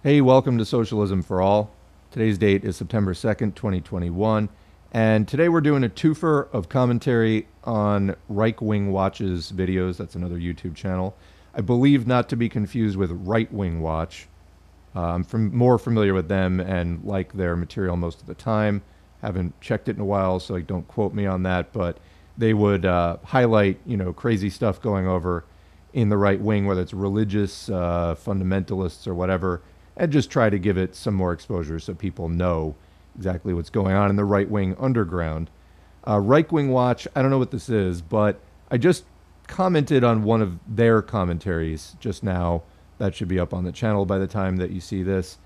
Hey, welcome to Socialism for All. Today's date is September 2nd, 2021, and today we're doing a twofer of commentary on Reich-Wing Watch's videos. That's another YouTube channel. I believe not to be confused with Right-Wing Watch. I'm more familiar with them and like their material most of the time. Haven't checked it in a while, so don't quote me on that, but they would highlight, crazy stuff going over in the right wing, whether it's religious fundamentalists or whatever, and just try to give it some more exposure so people know exactly what's going on in the right wing underground. Right Wing Watch, I don't know what this is, but I just commented on one of their commentaries just now. That should be up on the channel by the time that you see this.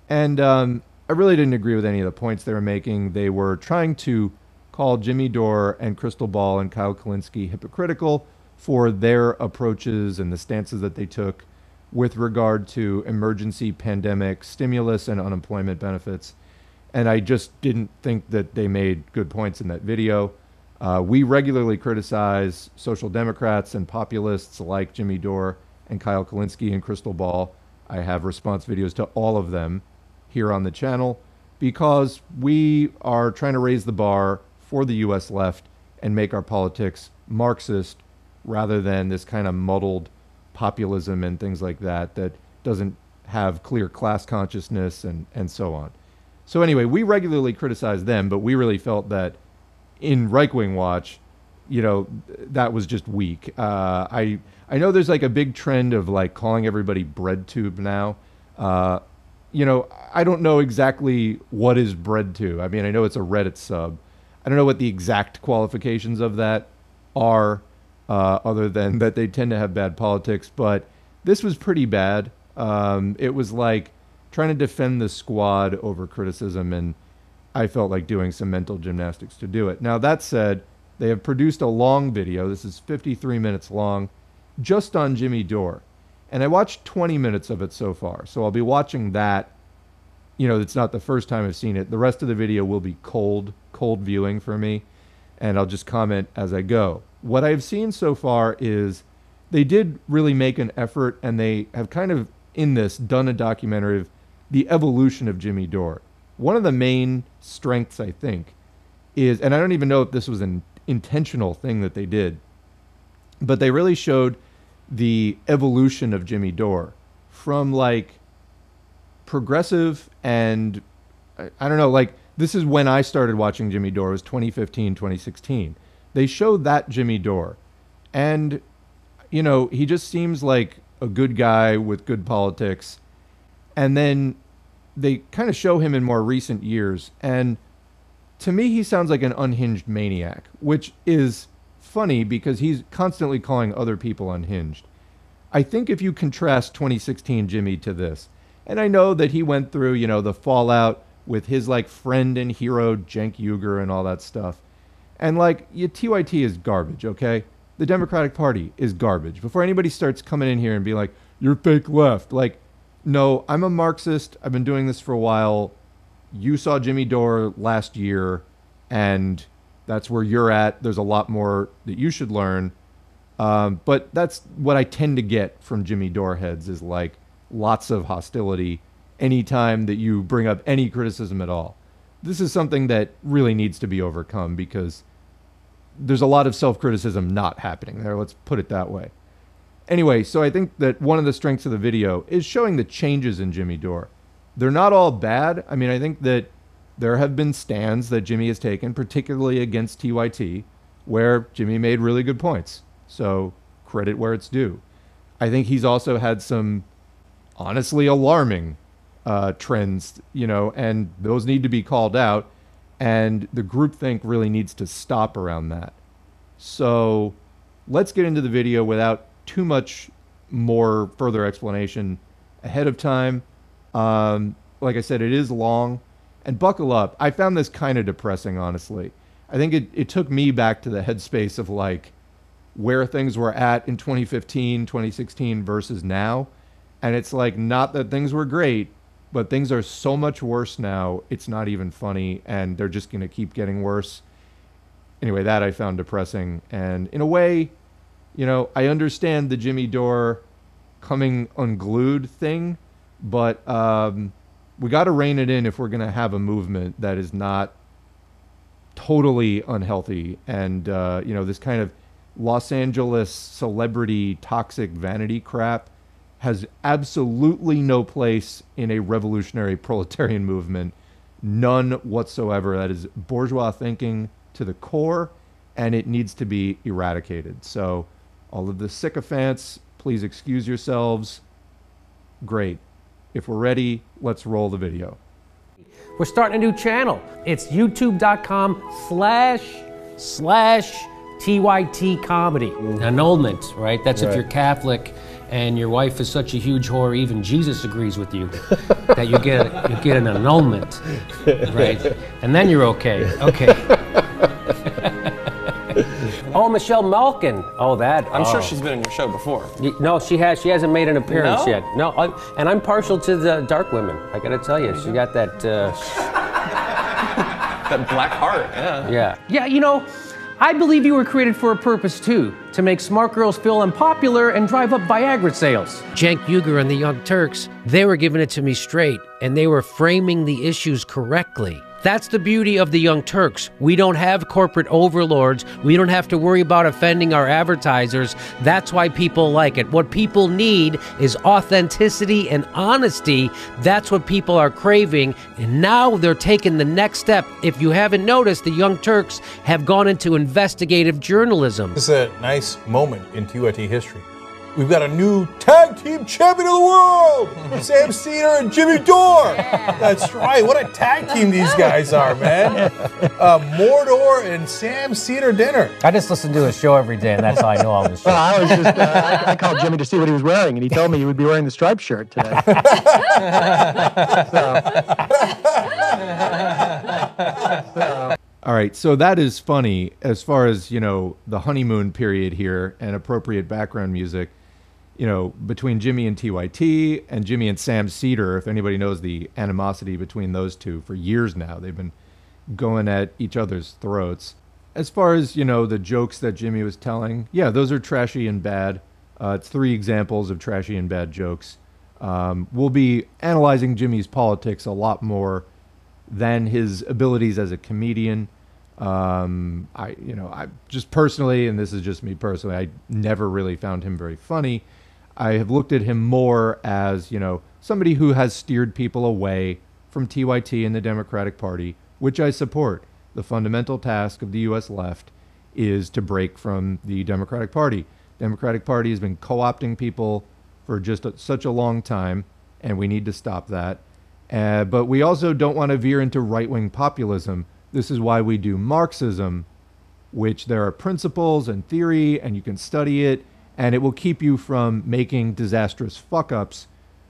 And I really didn't agree with any of the points they were making. They were trying to call Jimmy Dore and Crystal Ball and Kyle Kalinske hypocritical for their approaches and the stances that they took with regard to emergency pandemic stimulus and unemployment benefits. And I just didn't think that they made good points in that video. We regularly criticize social democrats and populists like Jimmy Dore and Kyle Kalinske and Crystal Ball. I have response videos to all of them here on the channel because we are trying to raise the bar for the US left and make our politics Marxist rather than this kind of muddled populism and things like that that doesn't have clear class consciousness and so on. So anyway, we regularly criticize them, but we really felt that in Right Wing Watch, that was just weak. I know there's like a big trend of like calling everybody breadtube now. I don't know exactly what is breadtube. I mean, I know it's a Reddit sub. I don't know what the exact qualifications of that are, other than that they tend to have bad politics. But this was pretty bad. It was like trying to defend the squad over criticism, and I felt like doing some mental gymnastics to do it. Now, that said, they have produced a long video. This is 53 minutes long, just on Jimmy Dore. And I watched 20 minutes of it so far. So I'll be watching that. It's not the first time I've seen it. The rest of the video will be cold viewing for me. And I'll just comment as I go. What I've seen so far is they did really make an effort, and they have kind of, in this, done a documentary of the evolution of Jimmy Dore. One of the main strengths, I think, is, and I don't even know if this was an intentional thing that they did, but they really showed the evolution of Jimmy Dore from like progressive and I don't know, like this is when I started watching Jimmy Dore. It was 2015, 2016. They showed that Jimmy Dore, and he just seems like a good guy with good politics. And then they kind of show him in more recent years, and to me he sounds like an unhinged maniac, which is funny because he's constantly calling other people unhinged. I think if you contrast 2016 Jimmy to this, and I know that he went through, the fallout with his like friend and hero Cenk Uygur and all that stuff. And like TYT is garbage, okay? The Democratic Party is garbage. Before anybody starts coming in here and be like, you're fake left. Like, no, I'm a Marxist. I've been doing this for a while. You saw Jimmy Dore last year, and that's where you're at. There's a lot more that you should learn. But that's what I tend to get from Jimmy Dore heads is like lots of hostility anytime that you bring up any criticism at all. This is something that really needs to be overcome because there's a lot of self-criticism not happening there. Let's put it that way. Anyway, so I think that one of the strengths of the video is showing the changes in Jimmy Dore. They're not all bad. I mean, I think that there have been stands that Jimmy has taken, particularly against TYT, where Jimmy made really good points. So credit where it's due. I think he's also had some honestly alarming trends, and those need to be called out. And the groupthink really needs to stop around that. So let's get into the video without too much more further explanation ahead of time. Like I said, it is long. And buckle up. I found this kind of depressing, honestly. I think it took me back to the headspace of like where things were at in 2015, 2016 versus now. And it's like, not that things were great, but things are so much worse now, it's not even funny, and they're just going to keep getting worse. Anyway, that I found depressing. And in a way, I understand the Jimmy Dore coming unglued thing, But we got to rein it in if we're going to have a movement that is not totally unhealthy. And, this kind of Los Angeles celebrity toxic vanity crap has absolutely no place in a revolutionary proletarian movement. None whatsoever. That is bourgeois thinking to the core, and it needs to be eradicated. So all of the sycophants, please excuse yourselves. Great. If we're ready, let's roll the video. We're starting a new channel. It's youtube.com/TYT comedy. Annulment, right? That's if you're Catholic and your wife is such a huge whore, even Jesus agrees with you, that you get an annulment, right? And then you're okay. Okay. Oh, Michelle Malkin. Oh, that. I'm sure she's been in your show before. No, she has. She hasn't made an appearance No? yet. No, and I'm partial to the dark women. I gotta tell you, she got that. That black heart, yeah. Yeah. Yeah, I believe you were created for a purpose too, to make smart girls feel unpopular and drive up Viagra sales. Cenk Uygur and the Young Turks, they were giving it to me straight, and they were framing the issues correctly. That's the beauty of the Young Turks. We don't have corporate overlords. We don't have to worry about offending our advertisers. That's why people like it. What people need is authenticity and honesty. That's what people are craving. And now they're taking the next step. If you haven't noticed, the Young Turks have gone into investigative journalism. This is a nice moment in TYT history. We've got a new tag team champion of the world! Sam Cedar and Jimmy Dore! That's right, what a tag team these guys are, man. Mordor and Sam Cedar dinner. I just listen to his show every day, and that's how I know all this shit. Well, I was just, I called Jimmy to see what he was wearing, and he told me he would be wearing the striped shirt today. All right, so that is funny as far as, the honeymoon period here and appropriate background music, between Jimmy and TYT and Jimmy and Sam Cedar. If anybody knows the animosity between those two for years now, they've been going at each other's throats. As far as, the jokes that Jimmy was telling, yeah, those are trashy and bad. It's 3 examples of trashy and bad jokes. We'll be analyzing Jimmy's politics a lot more than his abilities as a comedian. I just personally, and this is just me personally, I never really found him very funny. I have looked at him more as, somebody who has steered people away from TYT and the Democratic Party, which I support. The fundamental task of the U.S. left is to break from the Democratic Party. Democratic Party has been co-opting people for just such a long time, and we need to stop that. But we also don't want to veer into right-wing populism. This is why we do Marxism, which there are principles and theory, and you can study it, and it will keep you from making disastrous fuck-ups,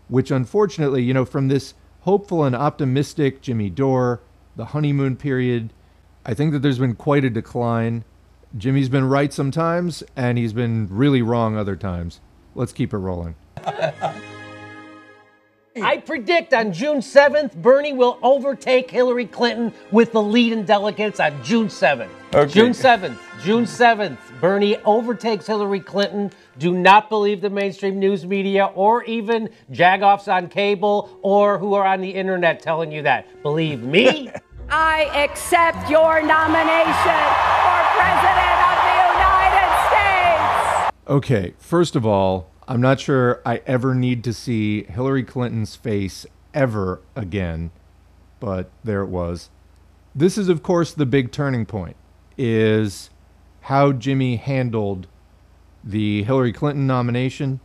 which unfortunately, from this hopeful and optimistic Jimmy Dore, the honeymoon period, I think that there's been quite a decline. Jimmy's been right sometimes, and he's been really wrong other times. Let's keep it rolling. I predict on June 7th, Bernie will overtake Hillary Clinton with the lead in delegates on June 7th. Okay. June 7th, Bernie overtakes Hillary Clinton. Do not believe the mainstream news media or even jagoffs on cable or who are on the internet telling you that. Believe me. I accept your nomination for President of the United States. Okay, first of all, I'm not sure I ever need to see Hillary Clinton's face ever again, but there it was. This is, of course, the big turning point, is how Jimmy handled the Hillary Clinton nomination.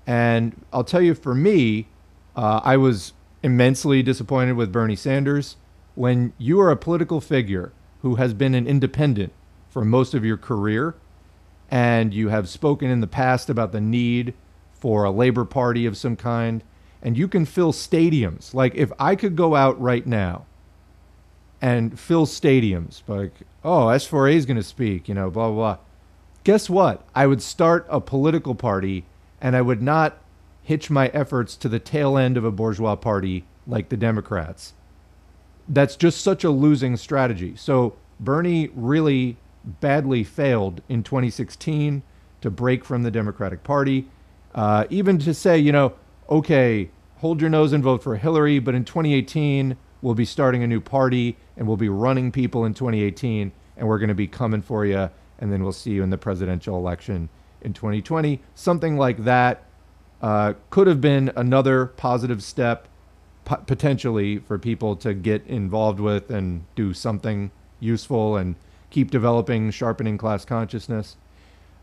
And I'll tell you, for me, I was immensely disappointed with Bernie Sanders. When you are a political figure who has been an independent for most of your career, and you have spoken in the past about the need for a Labor Party of some kind, and you can fill stadiums. Like, if I could go out right now and fill stadiums, like, oh, S4A is going to speak, blah, blah, blah. Guess what? I would start a political party, and I would not hitch my efforts to the tail end of a bourgeois party like the Democrats. That's just such a losing strategy. So Bernie really badly failed in 2016 to break from the Democratic Party. Even to say, okay, hold your nose and vote for Hillary, but in 2018, we'll be starting a new party and we'll be running people in 2018 and we're going to be coming for you. And then we'll see you in the presidential election in 2020. Something like that could have been another positive step potentially for people to get involved with and do something useful and keep developing, sharpening class consciousness.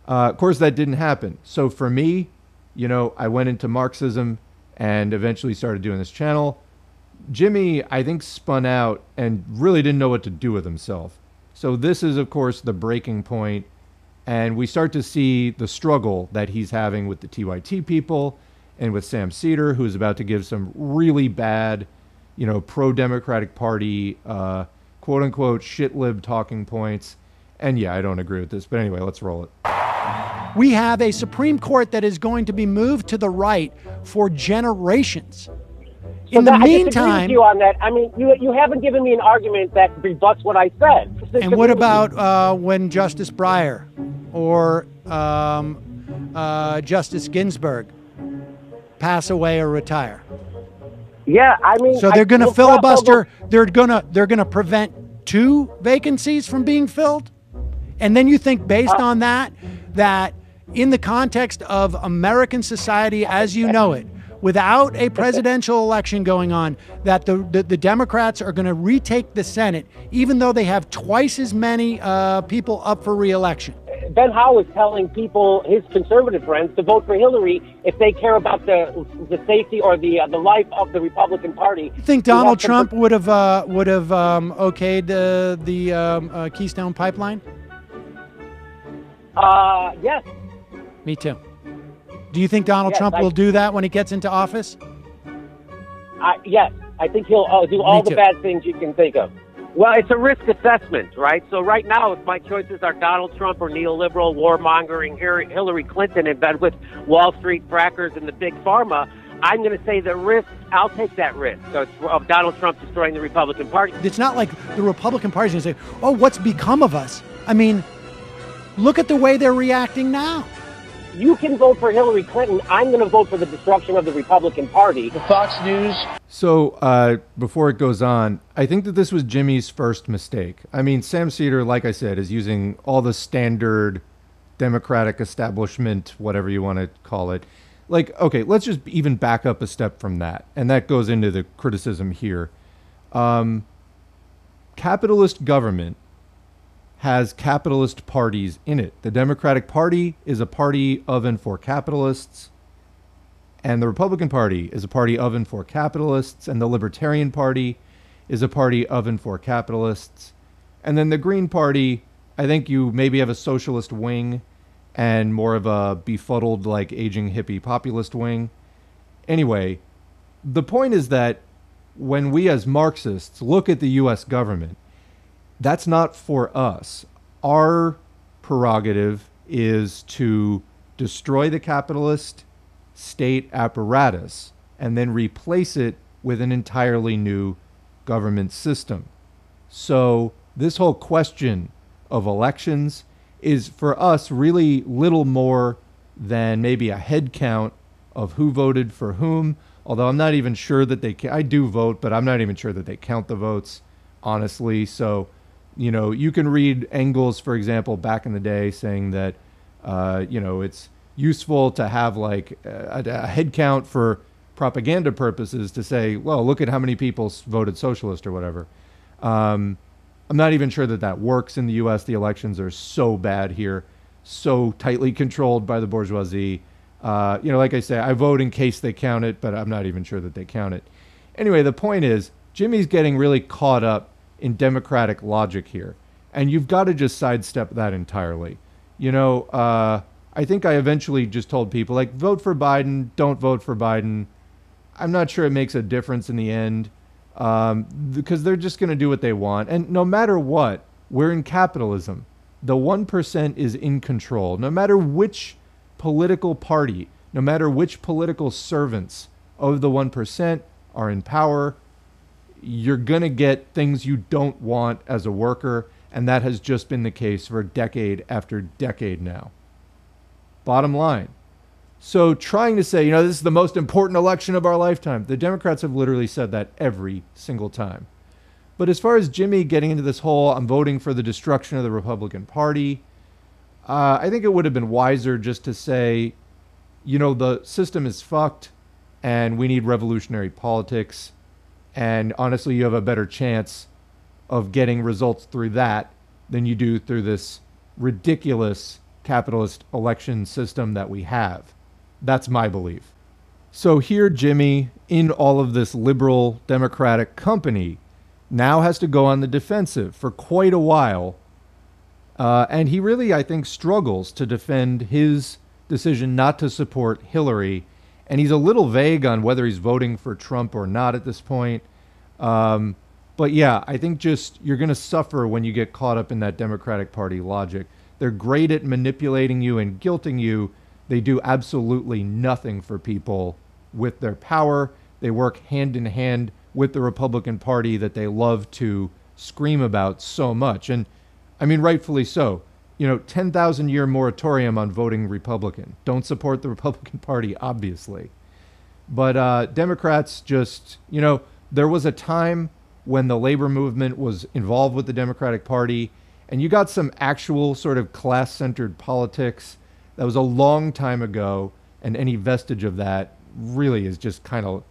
Of course, that didn't happen. So for me, you know, I went into Marxism and eventually started doing this channel. Jimmy, I think, spun out and really didn't know what to do with himself. So this is, of course, the breaking point. And we start to see the struggle that he's having with the TYT people and with Sam Cedar, who's about to give some really bad, you know, pro-Democratic Party, quote-unquote, shit-lib talking points. And yeah, I don't agree with this. But anyway, let's roll it. We have a Supreme Court that is going to be moved to the right for generations. In the I disagree meantime, with you on that. I mean, you haven't given me an argument that rebuts what I said. and what about when Justice Breyer or Justice Ginsburg pass away or retire? Yeah, I mean, so they're going to filibuster. They're gonna prevent 2 vacancies from being filled, and then you think based on that in the context of American society as you know it, without a presidential election going on, that the Democrats are going to retake the Senate, even though they have twice as many people up for re-election. Ben Howe is telling people, his conservative friends, to vote for Hillary if they care about the safety or the life of the Republican Party. You think Donald Trump would have okayed the Keystone Pipeline? Yes. Me too. Do you think Donald Trump will do that when he gets into office? Yes. I think he'll do all the bad things you can think of. Well, it's a risk assessment, right? So right now, if my choices are Donald Trump or neoliberal, warmongering Hillary Clinton in bed with Wall Street frackers and the big pharma, I'm going to say the risk, I'll take that risk of Donald Trump destroying the Republican Party. It's not like the Republican Party is going to say, oh, what's become of us? I mean, look at the way they're reacting now. You can vote for Hillary Clinton. I'm going to vote for the destruction of the Republican Party. Fox News. So before it goes on, I think that this was Jimmy's first mistake. I mean, Sam Cedar, like I said, is using all the standard Democratic establishment, whatever you want to call it. Like, okay, let's just even back up a step from that. And that goes into the criticism here. Capitalist government has capitalist parties in it. The Democratic Party is a party of and for capitalists, and the Republican Party is a party of and for capitalists, and the Libertarian Party is a party of and for capitalists. And then the Green Party, I think you maybe have a socialist wing and more of a befuddled, like, aging hippie populist wing. Anyway, the point is that when we as Marxists look at the U.S. government, that's not for us. Our prerogative is to destroy the capitalist state apparatus and then replace it with an entirely new government system. So this whole question of elections is for us really little more than maybe a head count of who voted for whom, although I'm not even sure that I do vote, but I'm not even sure that they count the votes, honestly. So, you know, you can read Engels, for example, back in the day saying that, you know, it's useful to have like a head count for propaganda purposes to say, well, look at how many people voted socialist or whatever. I'm not even sure that that works in the U.S. The elections are so bad here, so tightly controlled by the bourgeoisie. You know, like I say, I vote in case they count it, but I'm not even sure that they count it. Anyway, the point is, Jimmy's getting really caught up in democratic logic here, and you've got to just sidestep that entirely. You know, I think I eventually just told people, like, vote for Biden, don't vote for Biden. I'm not sure it makes a difference in the end, because they're just going to do what they want. And no matter what, we're in capitalism. The 1% is in control. No matter which political party, no matter which political servants of the 1% are in power, you're going to get things you don't want as a worker, and that has just been the case for decade after decade now. Bottom line, So trying to say, this is the most important election of our lifetime. The Democrats have literally said that every single time. But as far as Jimmy getting into this whole, I'm voting for the destruction of the Republican Party, I think it would have been wiser just to say, the system is fucked and we need revolutionary politics. And honestly, you have a better chance of getting results through that than you do through this ridiculous capitalist election system that we have. That's my belief. So here, Jimmy, in all of this liberal Democratic company, now has to go on the defensive for quite a while. And he really, I think, struggles to defend his decision not to support Hillary. And he's a little vague on whether he's voting for Trump or not at this point. But yeah, I think just you're going to suffer when you get caught up in that Democratic Party logic. They're great at manipulating you and guilting you. They do absolutely nothing for people with their power. They work hand in hand with the Republican Party that they love to scream about so much. And I mean, rightfully so. 10,000 year moratorium on voting Republican. Don't support the Republican Party, obviously. But Democrats just, there was a time when the labor movement was involved with the Democratic Party, and you got some actual sort of class-centered politics. That was a long time ago, and any vestige of that really is just kind of,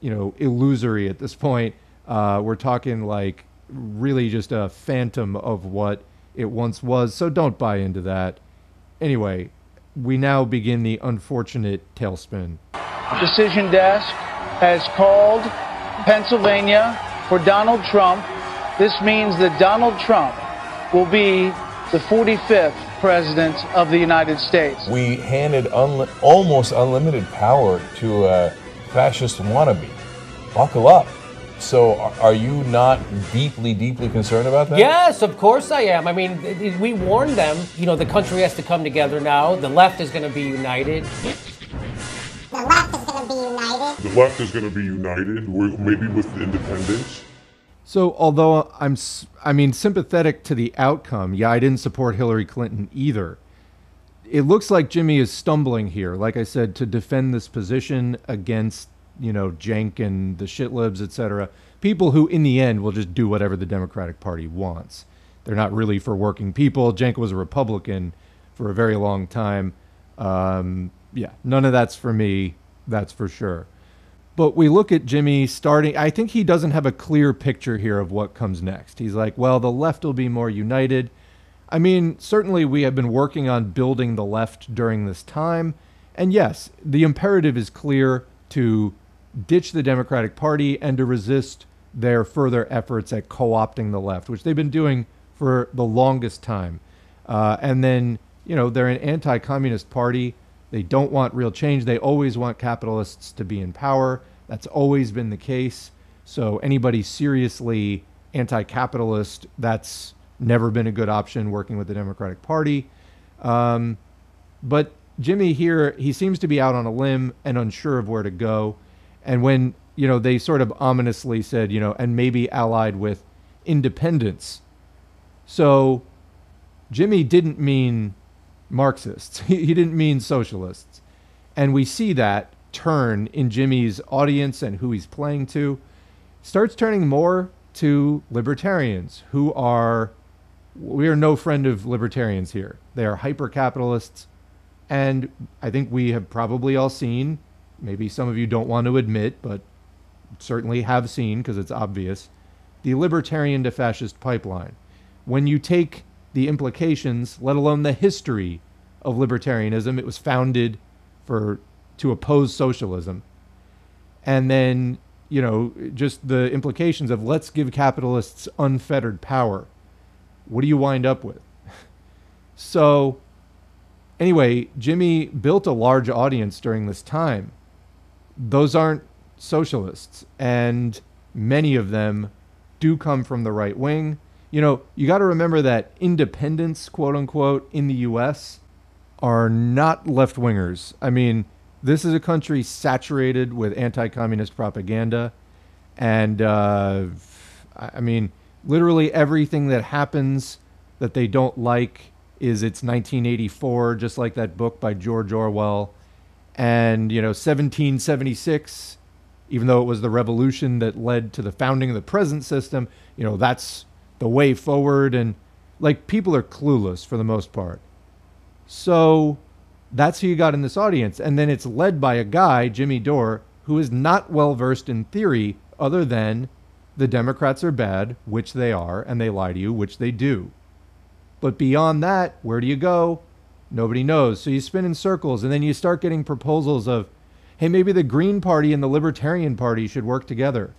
illusory at this point. We're talking like really just a phantom of what it once was, so don't buy into that. Anyway, we now begin the unfortunate tailspin. Decision Desk has called Pennsylvania for Donald Trump. This means that Donald Trump will be the 45th president of the United States. We handed almost unlimited power to a fascist wannabe. Buckle up. So are you not deeply, deeply concerned about that? Yes, of course I am. I mean, we warned them, the country has to come together now. The left is going to be united. The left is going to be united. The left is going to be united, maybe with independence. So although I'm sympathetic to the outcome, I didn't support Hillary Clinton either. It looks like Jimmy is stumbling here, like I said, to defend this position against, Cenk and the shitlibs, etc. People who, in the end, will just do whatever the Democratic Party wants. They're not really for working people. Cenk was a Republican for a very long time. None of that's for me, that's for sure. But we look at Jimmy starting, I think he doesn't have a clear picture here of what comes next. He's like, well, the left will be more united. I mean, certainly we have been working on building the left during this time. And yes, the imperative is clear to ditch the Democratic Party and to resist their further efforts at co-opting the left, which they've been doing for the longest time. And then, they're an anti-communist party. They don't want real change. They always want capitalists to be in power. That's always been the case. So anybody seriously anti-capitalist, that's never been a good option working with the Democratic Party. But Jimmy here, he seems to be out on a limb and unsure of where to go. And when, they sort of ominously said, and maybe allied with independents. So Jimmy didn't mean Marxists. He didn't mean socialists. And we see that turn in Jimmy's audience and who he's playing to. Starts turning more to libertarians we are no friend of libertarians here. They are hyper-capitalists. And I think we have probably all seen, maybe some of you don't want to admit, but certainly have seen because it's obvious, the libertarian to fascist pipeline. When you take the implications, let alone the history of libertarianism, it was founded to oppose socialism. And then, just the implications of let's give capitalists unfettered power. What do you wind up with? So anyway, Jimmy built a large audience during this time. Those aren't socialists, and many of them do come from the right wing. You got to remember that independents, quote unquote, in the U.S. are not left-wingers. I mean, this is a country saturated with anti-communist propaganda. And, literally everything that happens that they don't like is it's 1984, just like that book by George Orwell. And, 1776, even though it was the revolution that led to the founding of the present system, that's the way forward. And like, people are clueless for the most part. So that's who you got in this audience. And then it's led by a guy, Jimmy Dore, who is not well versed in theory other than the Democrats are bad, which they are, and they lie to you, which they do. But beyond that, where do you go? Nobody knows. So you spin in circles, and then you start getting proposals of, hey, maybe the Green Party and the Libertarian Party should work together.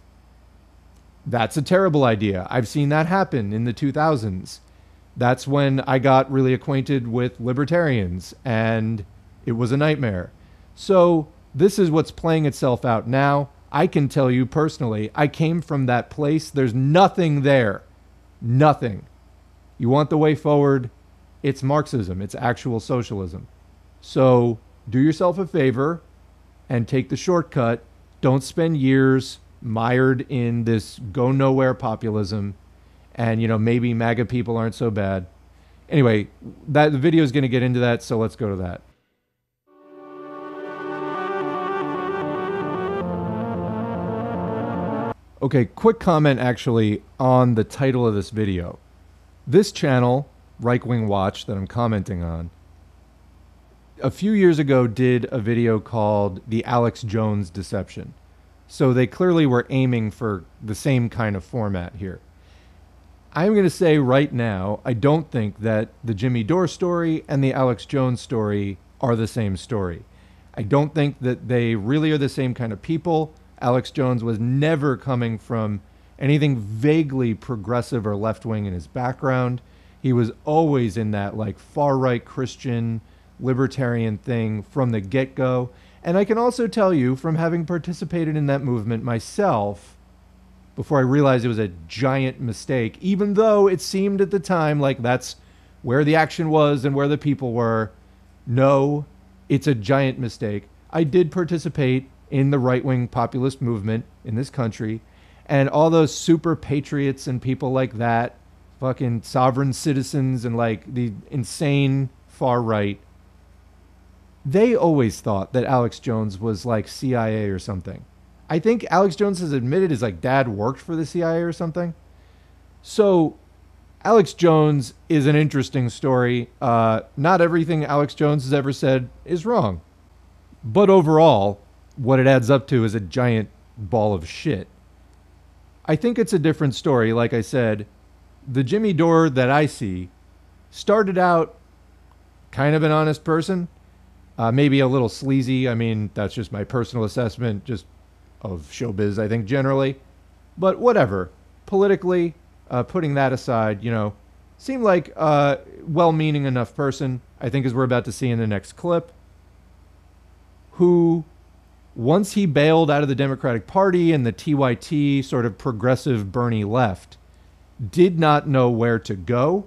That's a terrible idea. I've seen that happen in the 2000s. That's when I got really acquainted with libertarians, and it was a nightmare. So this is what's playing itself out now. I can tell you personally, I came from that place. There's nothing there. Nothing. You want the way forward? It's Marxism. It's actual socialism. So do yourself a favor and take the shortcut. Don't spend years mired in this go nowhere populism. And, maybe MAGA people aren't so bad. Anyway, the video is going to get into that, so let's go to that. Okay, quick comment actually on the title of this video. This channel, Reich-Wing Watch, that I'm commenting on, a few years ago did a video called The Alex Jones Deception. So they clearly were aiming for the same kind of format here. I'm going to say right now, I don't think that the Jimmy Dore story and the Alex Jones story are the same story. I don't think that they really are the same kind of people. Alex Jones was never coming from anything vaguely progressive or left-wing in his background. He was always in that like far-right Christian libertarian thing from the get-go. And I can also tell you from having participated in that movement myself, before I realized it was a giant mistake, even though it seemed at the time like that's where the action was and where the people were. No, it's a giant mistake. I did participate in the right-wing populist movement in this country, and all those super patriots and people like that, fucking sovereign citizens and like the insane far right, they always thought that Alex Jones was like CIA or something. I think Alex Jones has admitted his like dad worked for the CIA or something. So Alex Jones is an interesting story. Not everything Alex Jones has ever said is wrong. But overall, what it adds up to is a giant ball of shit. I think it's a different story. Like I said, the Jimmy Dore that I see started out kind of an honest person, maybe a little sleazy. I mean, that's just my personal assessment, just of showbiz, I think, generally. But whatever. Politically, putting that aside, seemed like a well-meaning enough person, I think as we're about to see in the next clip, who, once he bailed out of the Democratic Party and the TYT sort of progressive Bernie left, did not know where to go,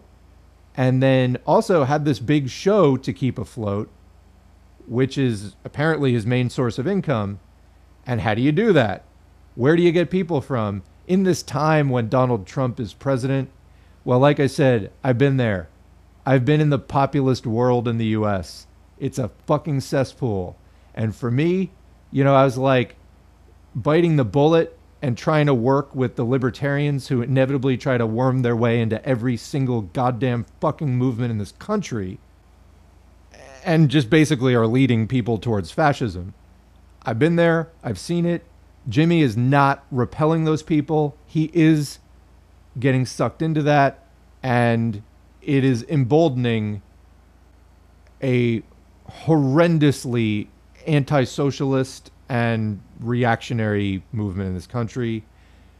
and then also had this big show to keep afloat, which is apparently his main source of income. And how do you do that? Where do you get people from in this time when Donald Trump is president? Well, like I said, I've been there. I've been in the populist world in the US. It's a fucking cesspool. And for me, I was like biting the bullet and trying to work with the libertarians who inevitably try to worm their way into every single goddamn fucking movement in this country and just basically are leading people towards fascism. I've been there. I've seen it. Jimmy is not repelling those people. He is getting sucked into that, and it is emboldening a horrendously anti-socialist and reactionary movement in this country.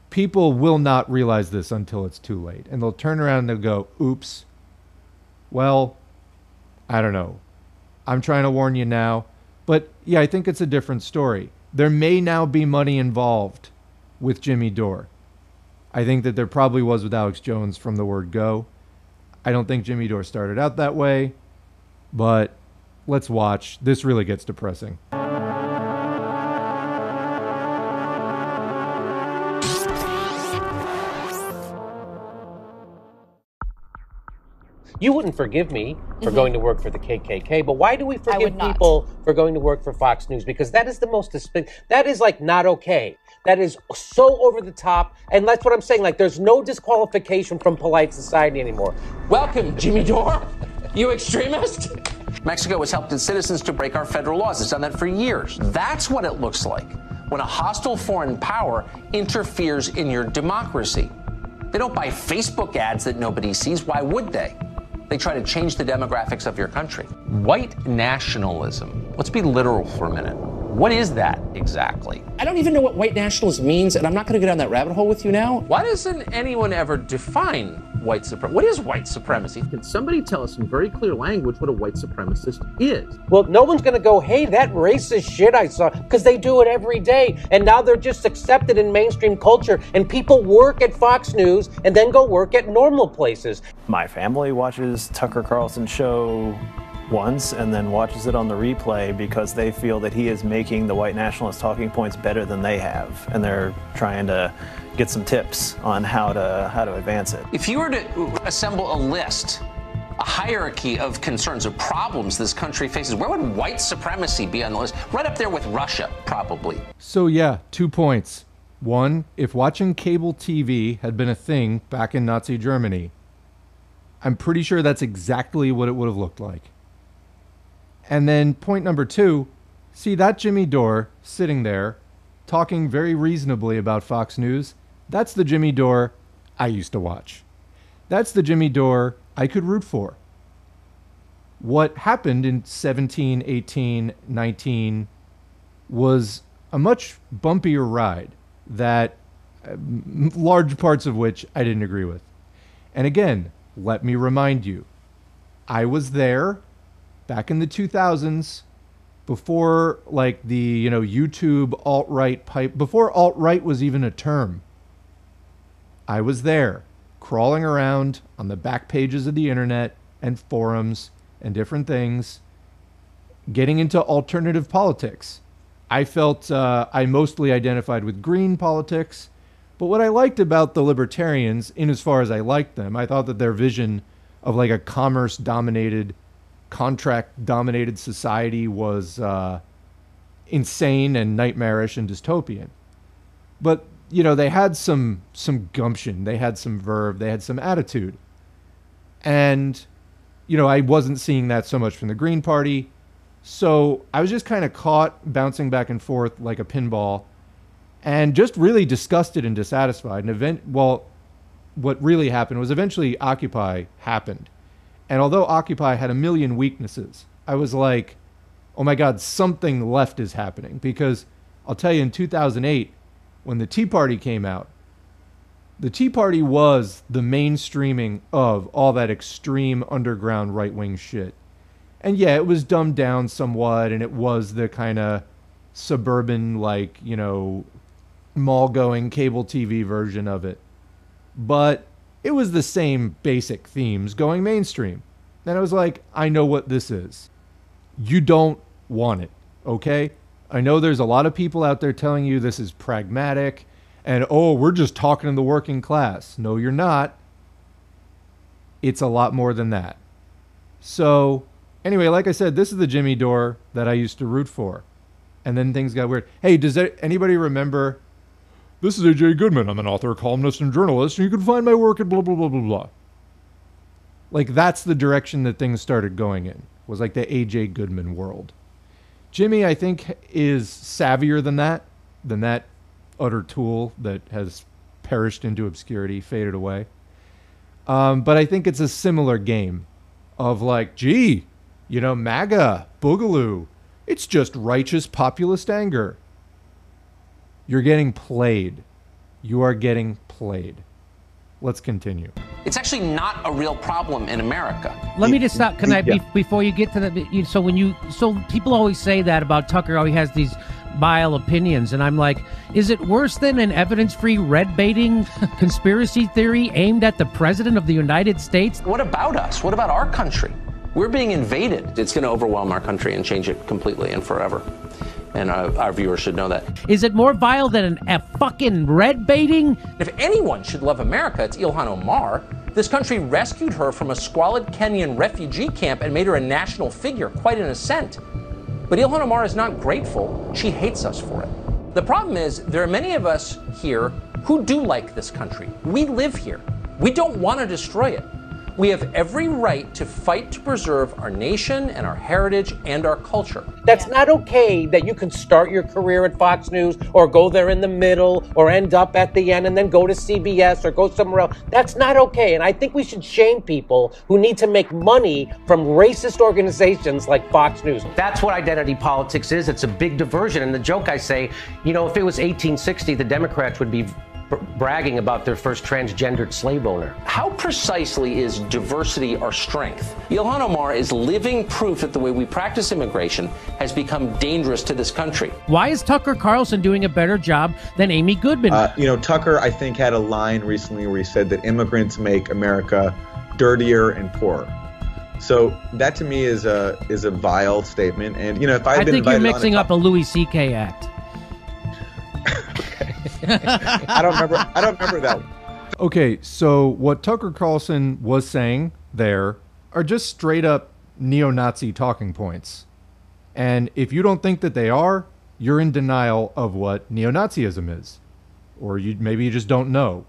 People will not realize this until it's too late. And they'll turn around and they'll go, oops. Well, I don't know. I'm trying to warn you now. But yeah, I think it's a different story. There may now be money involved with Jimmy Dore. I think that there probably was with Alex Jones from the word go. I don't think Jimmy Dore started out that way. But let's watch. This really gets depressing. You wouldn't forgive me for going to work for the KKK, but why do we forgive not. people for going to work for Fox News? Because that is the most that is like not okay. That is so over the top, and that's what I'm saying. Like, there's no disqualification from polite society anymore. Welcome, Jimmy Dore, you extremist. Mexico has helped its citizens to break our federal laws. It's done that for years. That's what it looks like when a hostile foreign power interferes in your democracy. They don't buy Facebook ads that nobody sees. Why would they? They try to change the demographics of your country. White nationalism. Let's be literal for a minute. What is that exactly? I don't even know what white nationalism means, and I'm not going to go down that rabbit hole with you now. Why doesn't anyone ever define white supremacy? What is white supremacy? Can somebody tell us in very clear language what a white supremacist is? Well, no one's going to go, hey, that racist shit I saw, because they do it every day. And now they're just accepted in mainstream culture. And people work at Fox News and then go work at normal places. My family watches Tucker Carlson's show once and then watches it on the replay because they feel that he is making the white nationalist talking points better than they have. And they're trying to get some tips on how to advance it. If you were to assemble a list, a hierarchy of concerns, of problems this country faces, where would white supremacy be on the list? Right up there with Russia, probably. So yeah, 2 points. One, if watching cable TV had been a thing back in Nazi Germany, I'm pretty sure that's exactly what it would have looked like. And then point number 2, see that Jimmy Dore sitting there talking very reasonably about Fox News, that's the Jimmy Dore I used to watch. That's the Jimmy Dore I could root for. What happened in 17, 18, 19 was a much bumpier ride that large parts of which I didn't agree with. And again, let me remind you, I was there back in the 2000s, before like the, YouTube alt-right pipe, before alt-right was even a term. I was there, crawling around on the back pages of the internet and forums and different things, getting into alternative politics. I felt I mostly identified with green politics, but what I liked about the libertarians, in as far as I liked them, I thought that their vision of like a commerce-dominated, contract-dominated society was insane and nightmarish and dystopian. But, they had some gumption, they had some verve, they had some attitude. And, I wasn't seeing that so much from the Green Party. So I was just kind of caught bouncing back and forth like a pinball and just really disgusted and dissatisfied. And what really happened was eventually Occupy happened. And although Occupy had a million weaknesses, I was like, oh my God, something left is happening. Because I'll tell you, in 2008, when the Tea Party came out, the Tea Party was the mainstreaming of all that extreme underground right-wing shit. And yeah, it was dumbed down somewhat, and it was the kind of suburban, mall-going cable TV version of it. But it was the same basic themes going mainstream. And I was like, I know what this is. You don't want it, okay? I know there's a lot of people out there telling you this is pragmatic and, oh, we're just talking to the working class. No, you're not. It's a lot more than that. So, anyway, like I said, this is the Jimmy Dore that I used to root for. And then things got weird. Hey, does anybody remember... This is A.J. Goodman. I'm an author, columnist, and journalist, and you can find my work at blah, blah, blah, blah, blah. Like, that's the direction that things started going in, was like the A.J. Goodman world. Jimmy, I think, is savvier than that utter tool that has perished into obscurity, faded away. But I think it's a similar game of like, gee, MAGA, Boogaloo, it's just righteous populist anger. You're getting played. You are getting played. Let's continue. It's actually not a real problem in America. Let me just stop. Can I, before you get to that? So people always say that about Tucker, how he has these vile opinions. And I'm like, is it worse than an evidence-free red-baiting conspiracy theory aimed at the president of the United States? What about us? What about our country? We're being invaded. It's going to overwhelm our country and change it completely and forever. And our viewers should know that. Is it more vile than a fucking red baiting? If anyone should love America, it's Ilhan Omar. This country rescued her from a squalid Kenyan refugee camp and made her a national figure, quite an ascent. But Ilhan Omar is not grateful. She hates us for it. The problem is, there are many of us here who do like this country. We live here. We don't want to destroy it. We have every right to fight to preserve our nation and our heritage and our culture. That's not okay that you can start your career at Fox News or go there in the middle or end up at the end and then go to CBS or go somewhere else. That's not okay. And I think we should shame people who need to make money from racist organizations like Fox News. That's what identity politics is. It's a big diversion. And the joke I say, you know, if it was 1860, the Democrats would be bragging about their first transgendered slave owner. How precisely is diversity our strength? Ilhan Omar is living proof that the way we practice immigration has become dangerous to this country. Why is Tucker Carlson doing a better job than Amy Goodman? Tucker, I think, had a line recently where he said that immigrants make America dirtier and poorer. So that to me is a vile statement. And if I think you're mixing up a Louis C.K. act. I don't remember that one. Okay, so what Tucker Carlson was saying there are just straight up neo-Nazi talking points. And if you don't think that they are, you're in denial of what neo-Nazism is. Or maybe you just don't know.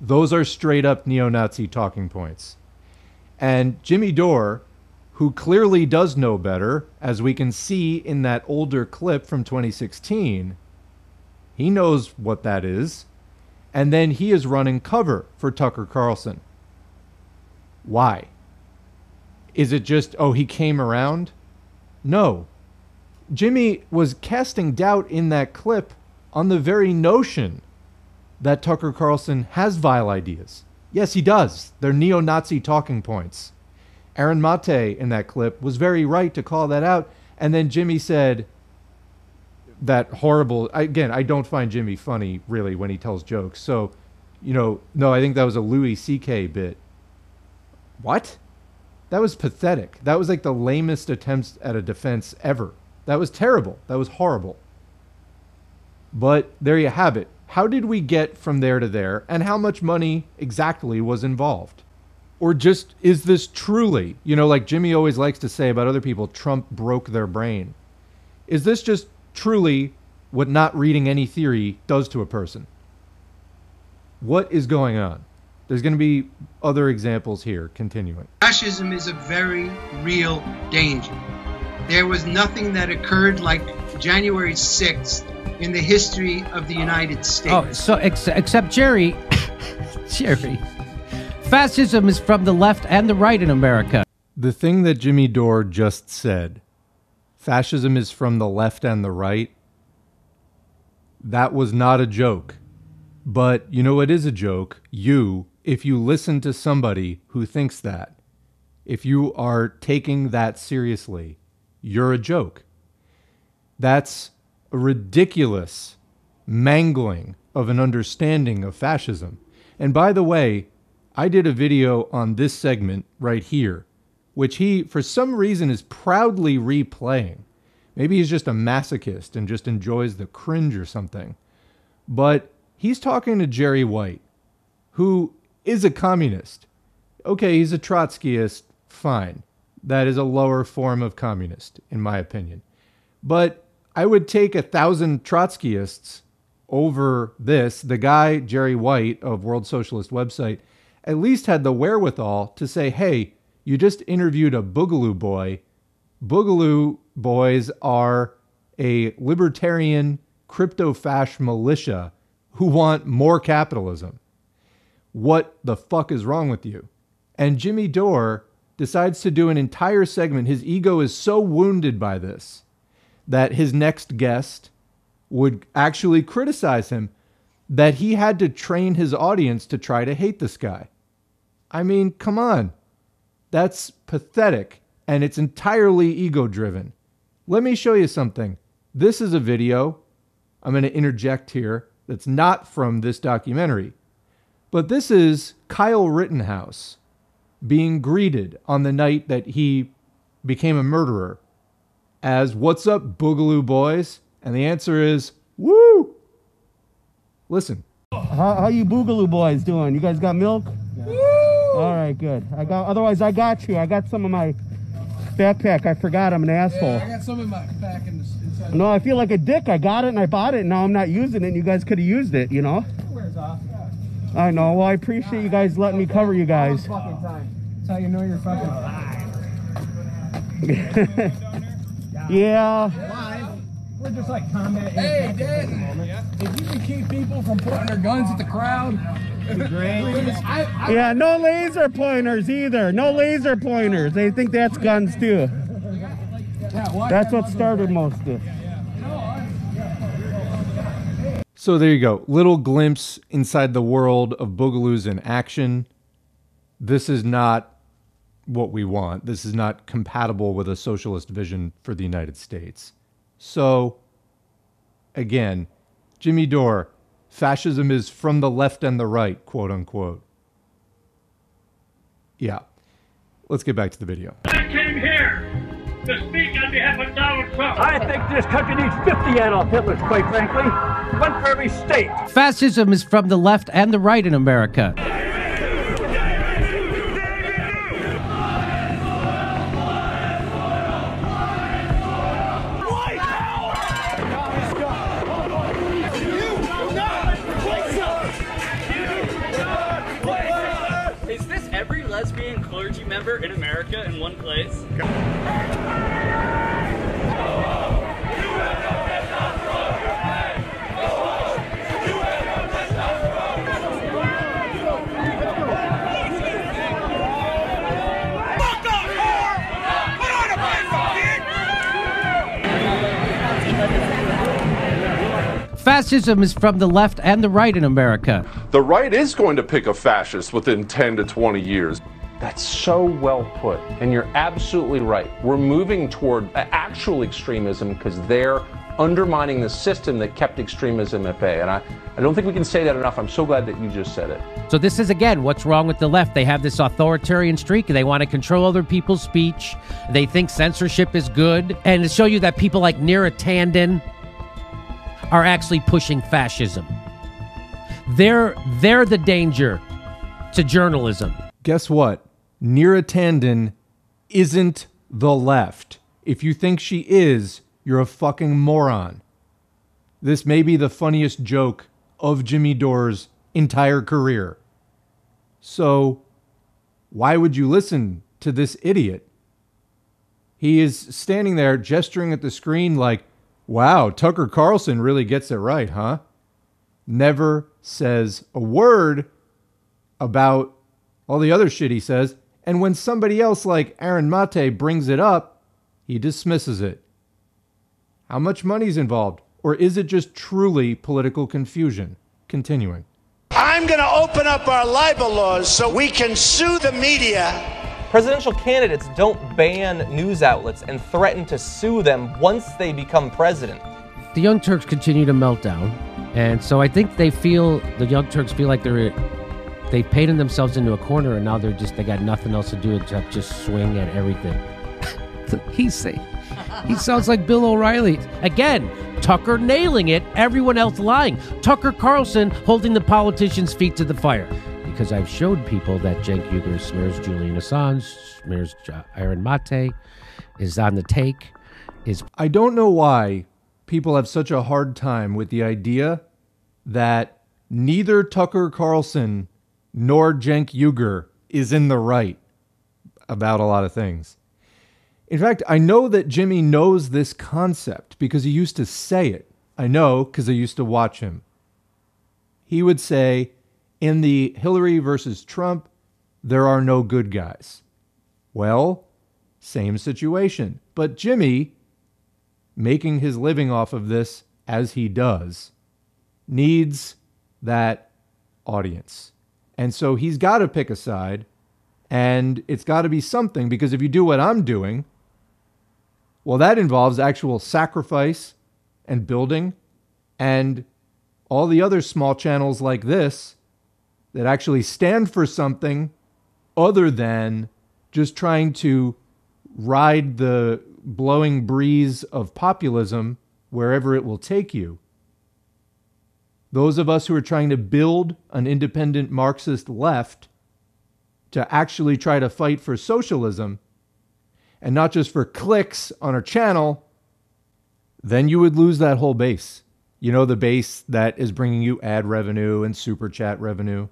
Those are straight up neo-Nazi talking points. And Jimmy Dore, who clearly does know better, as we can see in that older clip from 2016, he knows what that is. And then he is running cover for Tucker Carlson. Why? Is it just, oh, he came around? No. Jimmy was casting doubt in that clip on the very notion that Tucker Carlson has vile ideas. Yes, he does. They're neo-Nazi talking points. Aaron Mate in that clip was very right to call that out. And then Jimmy said that horrible, again, I don't find Jimmy funny, really, when he tells jokes. So, no, I think that was a Louis C.K. bit. What? That was pathetic. That was like the lamest attempts at a defense ever. That was terrible. That was horrible. But there you have it. How did we get from there to there, and how much money exactly was involved? Or just, is this truly, like Jimmy always likes to say about other people, Trump broke their brain. Is this just truly what not reading any theory does to a person? What is going on? There's going to be other examples here. Continuing. Fascism is a very real danger. There was nothing that occurred like January 6th in the history of the United States. Oh, so except Jerry, fascism is from the left and the right in America. The thing that Jimmy Dore just said, fascism is from the left and the right, that was not a joke. But you know what is a joke? If you listen to somebody who thinks that, if you are taking that seriously, you're a joke. That's a ridiculous mangling of an understanding of fascism. And by the way, I did a video on this segment right here, which he, for some reason, is proudly replaying. Maybe he's just a masochist and just enjoys the cringe or something. But he's talking to Jerry White, who is a communist. Okay, he's a Trotskyist, fine. That is a lower form of communist, in my opinion. But I would take 1,000 Trotskyists over this. The guy, Jerry White, of World Socialist website, at least had the wherewithal to say, hey, you just interviewed a Boogaloo boy. Boogaloo boys are a libertarian crypto-fash militia who want more capitalism. What the fuck is wrong with you? And Jimmy Dore decides to do an entire segment. His ego is so wounded by this that his next guest would actually criticize him, that he had to train his audience to try to hate this guy. I mean, come on. That's pathetic, and it's entirely ego-driven. Let me show you something. This is a video, I'm going to interject here, that's not from this documentary. But this is Kyle Rittenhouse being greeted on the night that he became a murderer as, "What's up, Boogaloo boys?" And the answer is, "Woo!" Listen. How you Boogaloo boys doing? You guys got milk? Woo! All right, good. Otherwise, I got you. I got some of my backpack. I forgot. I'm an asshole. Yeah, I got some in my back inside. No, I feel like a dick. I got it and I bought it, and now I'm not using it. And you guys could have used it, you know? It wears off. Yeah. I know. Well, I appreciate you guys letting me cover you guys. Fucking time. That's how you know you're fucking alive. Yeah. Live. We're just like combat. Hey, Dad. If you can keep people from pointing their guns at the crowd, it'd be great. Yeah, no laser pointers either. No laser pointers. They think that's guns too. That's what started most of it. So there you go. Little glimpse inside the world of Boogaloos in action. This is not what we want. This is not compatible with a socialist vision for the United States. So, again, Jimmy Dore, fascism is from the left and the right, quote unquote. Yeah. Let's get back to the video. I came here to speak on behalf of Donald Trump. I think this country needs 50 Adolf Hitlers, quite frankly. One for every state. Fascism is from the left and the right in America. Is this every lesbian clergy member in America in one place? Fascism is from the left and the right in America. The right is going to pick a fascist within 10 to 20 years. That's so well put, and you're absolutely right. We're moving toward actual extremism because they're undermining the system that kept extremism at bay. And I don't think we can say that enough. I'm so glad that you just said it. So this is, again, what's wrong with the left. They have this authoritarian streak. They want to control other people's speech. They think censorship is good. And to show you that people like Neera Tanden are actually pushing fascism. They're the danger to journalism. Guess what? Neera Tanden isn't the left. If you think she is, you're a fucking moron. This may be the funniest joke of Jimmy Dore's entire career. So, why would you listen to this idiot? He is standing there gesturing at the screen like, wow, Tucker Carlson really gets it right, huh? Never says a word about all the other shit he says. And when somebody else like Aaron Mate brings it up, he dismisses it. How much money's involved? Or is it just truly political confusion? Continuing. I'm going to open up our libel laws so we can sue the media. Presidential candidates don't ban news outlets and threaten to sue them once they become president. The Young Turks continue to melt down, and so I think the Young Turks feel like they've painted themselves into a corner, and now they got nothing else to do except just swing at everything. He sounds like Bill O'Reilly. Again, Tucker nailing it, everyone else lying. Tucker Carlson holding the politicians' feet to the fire. Because I've showed people that Cenk Uygur smears Julian Assange, smears Aaron Mate, is on the take. I don't know why people have such a hard time with the idea that neither Tucker Carlson nor Cenk Uygur is in the right about a lot of things. In fact, I know that Jimmy knows this concept because he used to say it. I know because I used to watch him. He would say, in the Hillary versus Trump, there are no good guys. Well, same situation. But Jimmy, making his living off of this as he does, needs that audience. And so he's got to pick a side, and it's got to be something, because if you do what I'm doing, well, that involves actual sacrifice and building, and all the other small channels like this that actually stand for something other than just trying to ride the blowing breeze of populism wherever it will take you. Those of us who are trying to build an independent Marxist left to actually try to fight for socialism and not just for clicks on a channel, then you would lose that whole base. You know, the base that is bringing you ad revenue and super chat revenue.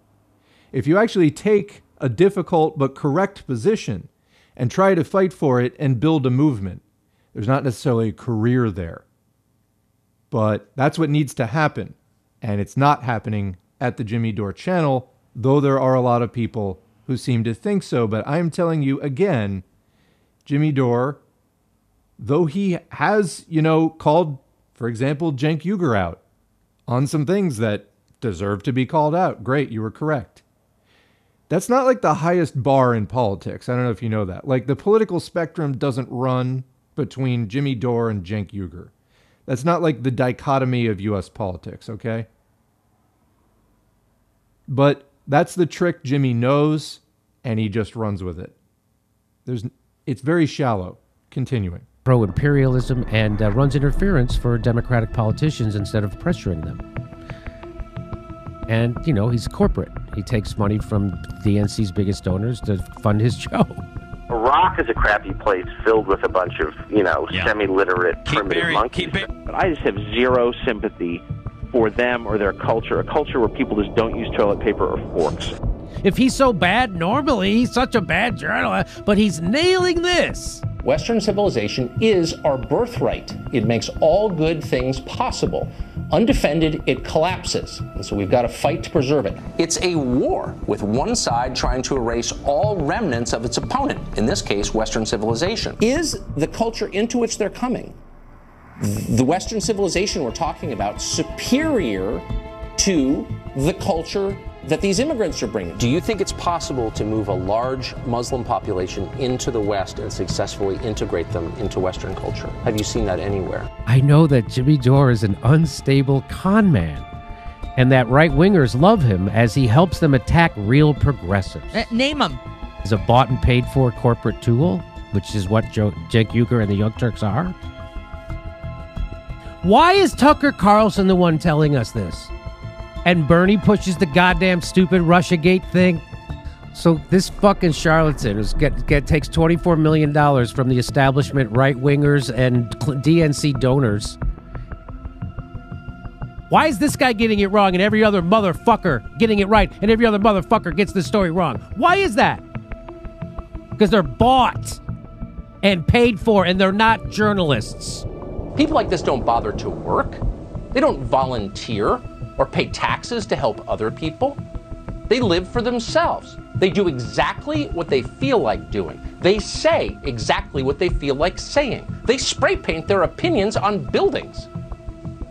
If you actually take a difficult but correct position and try to fight for it and build a movement, there's not necessarily a career there. But that's what needs to happen. And it's not happening at the Jimmy Dore channel, though there are a lot of people who seem to think so. But I'm telling you again, Jimmy Dore, though he has, called, for example, Cenk Uygur out on some things that deserve to be called out. Great, you were correct. That's not like the highest bar in politics. I don't know if you know that. Like, the political spectrum doesn't run between Jimmy Dore and Cenk Uygur. That's not like the dichotomy of U.S. politics, okay? But that's the trick Jimmy knows, and he just runs with it. It's very shallow. Continuing. Pro-imperialism and runs interference for Democratic politicians instead of pressuring them. And, he's corporate. He takes money from DNC's biggest donors to fund his show. Iraq is a crappy place filled with a bunch of, semi-literate primitive monkeys. But I just have zero sympathy for them or their culture, a culture where people just don't use toilet paper or forks. If he's so bad, normally he's such a bad journalist, but he's nailing this. Western civilization is our birthright. It makes all good things possible. Undefended, it collapses. And so we've got to fight to preserve it. It's a war with one side trying to erase all remnants of its opponent, in this case, Western civilization. Is the culture into which they're coming, the Western civilization we're talking about, superior to the culture that these immigrants are bringing? Do you think it's possible to move a large Muslim population into the West and successfully integrate them into Western culture? Have you seen that anywhere? I know that Jimmy Dore is an unstable con man, and that right-wingers love him as he helps them attack real progressives. Name them. He's a bought and paid for corporate tool, which is what Cenk Uygur and the Young Turks are. Why is Tucker Carlson the one telling us this? And Bernie pushes the goddamn stupid Russiagate thing. So this fucking charlatan takes $24 million from the establishment right-wingers and DNC donors. Why is this guy getting it wrong and every other motherfucker getting it right and every other motherfucker gets the story wrong? Why is that? Because they're bought and paid for and they're not journalists. People like this don't bother to work. They don't volunteer or pay taxes to help other people. They live for themselves. They do exactly what they feel like doing. They say exactly what they feel like saying. They spray paint their opinions on buildings.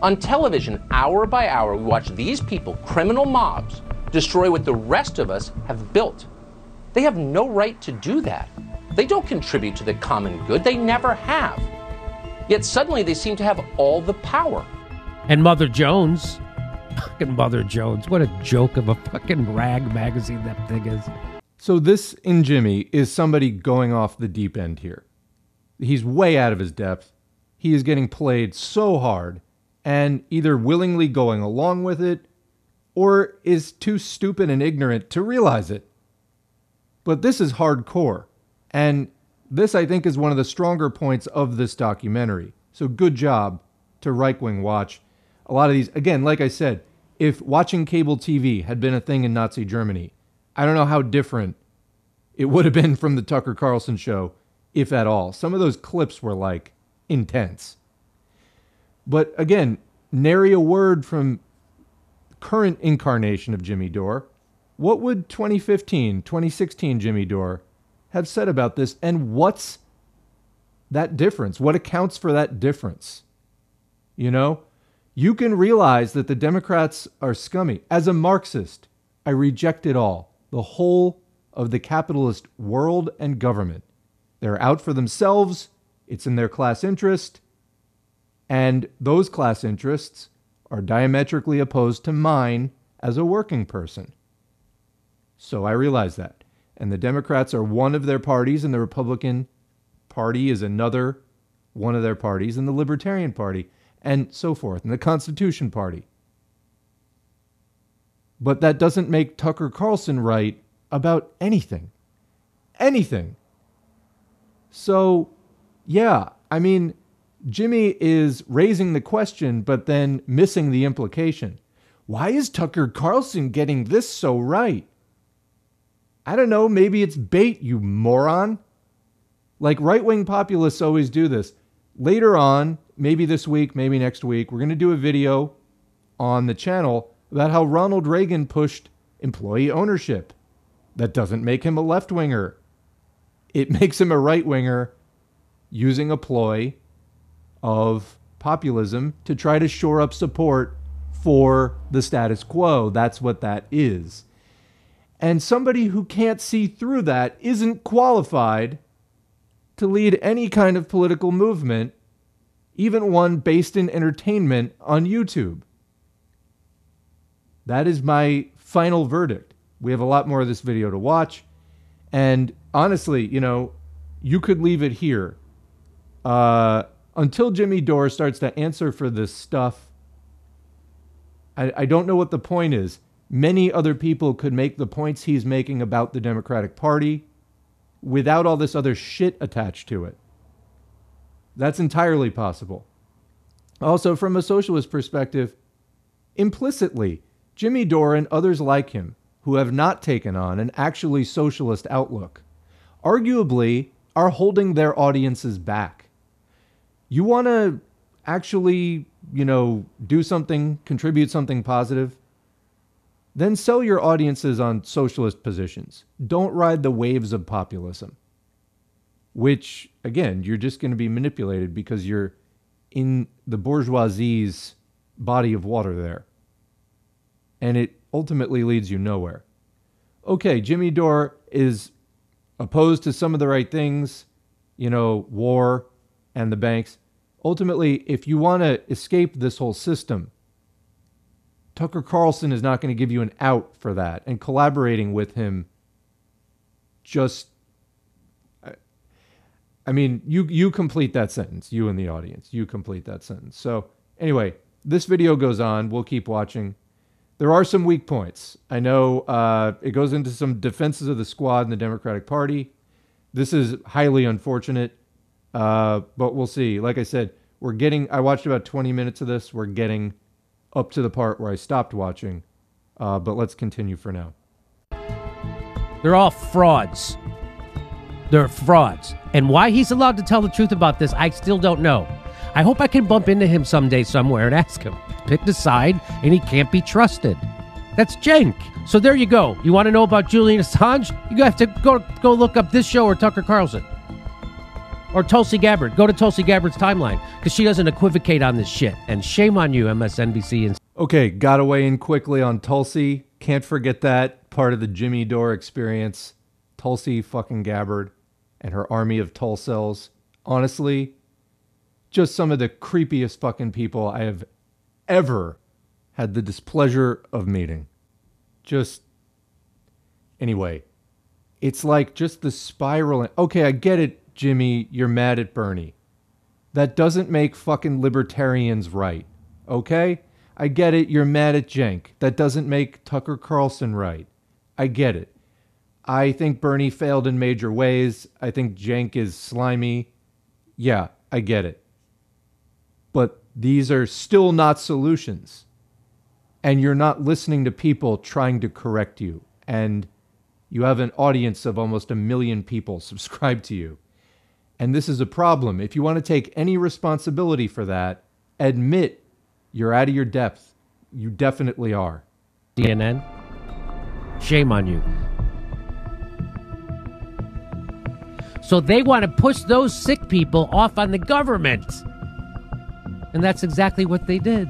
On television, hour by hour, we watch these people, criminal mobs, destroy what the rest of us have built. They have no right to do that. They don't contribute to the common good. They never have. Yet suddenly they seem to have all the power. And Mother Jones. Fucking Mother Jones. What a joke of a fucking rag magazine that thing is. So this, in Jimmy, is somebody going off the deep end here. He's way out of his depth. He is getting played so hard and either willingly going along with it or is too stupid and ignorant to realize it. But this is hardcore. And this, I think, is one of the stronger points of this documentary. So good job to Reich-Wing Watch. A lot of these, again, like I said, if watching cable TV had been a thing in Nazi Germany, I don't know how different it would have been from the Tucker Carlson show, if at all. Some of those clips were, like, intense. But again, nary a word from current incarnation of Jimmy Dore. What would 2015, 2016 Jimmy Dore have said about this, and what's that difference? What accounts for that difference? You know? You can realize that the Democrats are scummy. As a Marxist, I reject it all. The whole of the capitalist world and government. They're out for themselves. It's in their class interest. And those class interests are diametrically opposed to mine as a working person. So I realize that. And the Democrats are one of their parties, and the Republican Party is another one of their parties, and the Libertarian Party, and so forth, and the Constitution Party. But that doesn't make Tucker Carlson right about anything. anything. So, yeah, I mean, Jimmy is raising the question, but then missing the implication. Why is Tucker Carlson getting this so right? I don't know, maybe it's bait, you moron. Like right-wing populists always do this. Later on, maybe this week, maybe next week, we're going to do a video on the channel about how Ronald Reagan pushed employee ownership. That doesn't make him a left-winger. It makes him a right-winger using a ploy of populism to try to shore up support for the status quo. That's what that is. And somebody who can't see through that isn't qualified to lead any kind of political movement, even one based in entertainment on YouTube. That is my final verdict. We have a lot more of this video to watch. And honestly, you know, you could leave it here. Until Jimmy Dore starts to answer for this stuff, I don't know what the point is. Many other people could make the points he's making about the Democratic Party without all this other shit attached to it. That's entirely possible. Also, from a socialist perspective, implicitly, Jimmy Dore and others like him who have not taken on an actually socialist outlook arguably are holding their audiences back. You want to actually, you know, do something, contribute something positive, then sell your audiences on socialist positions. Don't ride the waves of populism, which, again, you're just going to be manipulated because you're in the bourgeoisie's body of water there. And it ultimately leads you nowhere. Okay, Jimmy Dore is opposed to some of the right things, you know, war and the banks. Ultimately, if you want to escape this whole system, Tucker Carlson is not going to give you an out for that. And collaborating with him just, I mean, you complete that sentence, you and the audience, you complete that sentence. So anyway, this video goes on. We'll keep watching. There are some weak points. I know it goes into some defenses of the squad in the Democratic Party. This is highly unfortunate, but we'll see. Like I said, I watched about 20 minutes of this. We're getting up to the part where I stopped watching, but let's continue for now. They're all frauds. They're frauds. And why he's allowed to tell the truth about this, I still don't know. I hope I can bump into him someday somewhere and ask him. Picked a side, and he can't be trusted. That's Cenk. So there you go. You want to know about Julian Assange? You have to go look up this show or Tucker Carlson. Or Tulsi Gabbard. Go to Tulsi Gabbard's timeline, because she doesn't equivocate on this shit. And shame on you, MSNBC. Okay, got away in quickly on Tulsi. Can't forget that. Part of the Jimmy Dore experience. Tulsi fucking Gabbard and her army of Tulsels. Honestly, just some of the creepiest fucking people I have ever had the displeasure of meeting. Just, anyway, it's like just the spiraling. Okay, I get it, Jimmy, you're mad at Bernie. That doesn't make fucking libertarians right, okay? I get it, you're mad at Cenk. That doesn't make Tucker Carlson right. I get it. I think Bernie failed in major ways. I think Cenk is slimy. Yeah, I get it. But these are still not solutions. And you're not listening to people trying to correct you. And you have an audience of almost 1 million people subscribed to you. And this is a problem. If you want to take any responsibility for that, admit you're out of your depth. You definitely are. CNN, shame on you. So they want to push those sick people off on the government. And that's exactly what they did.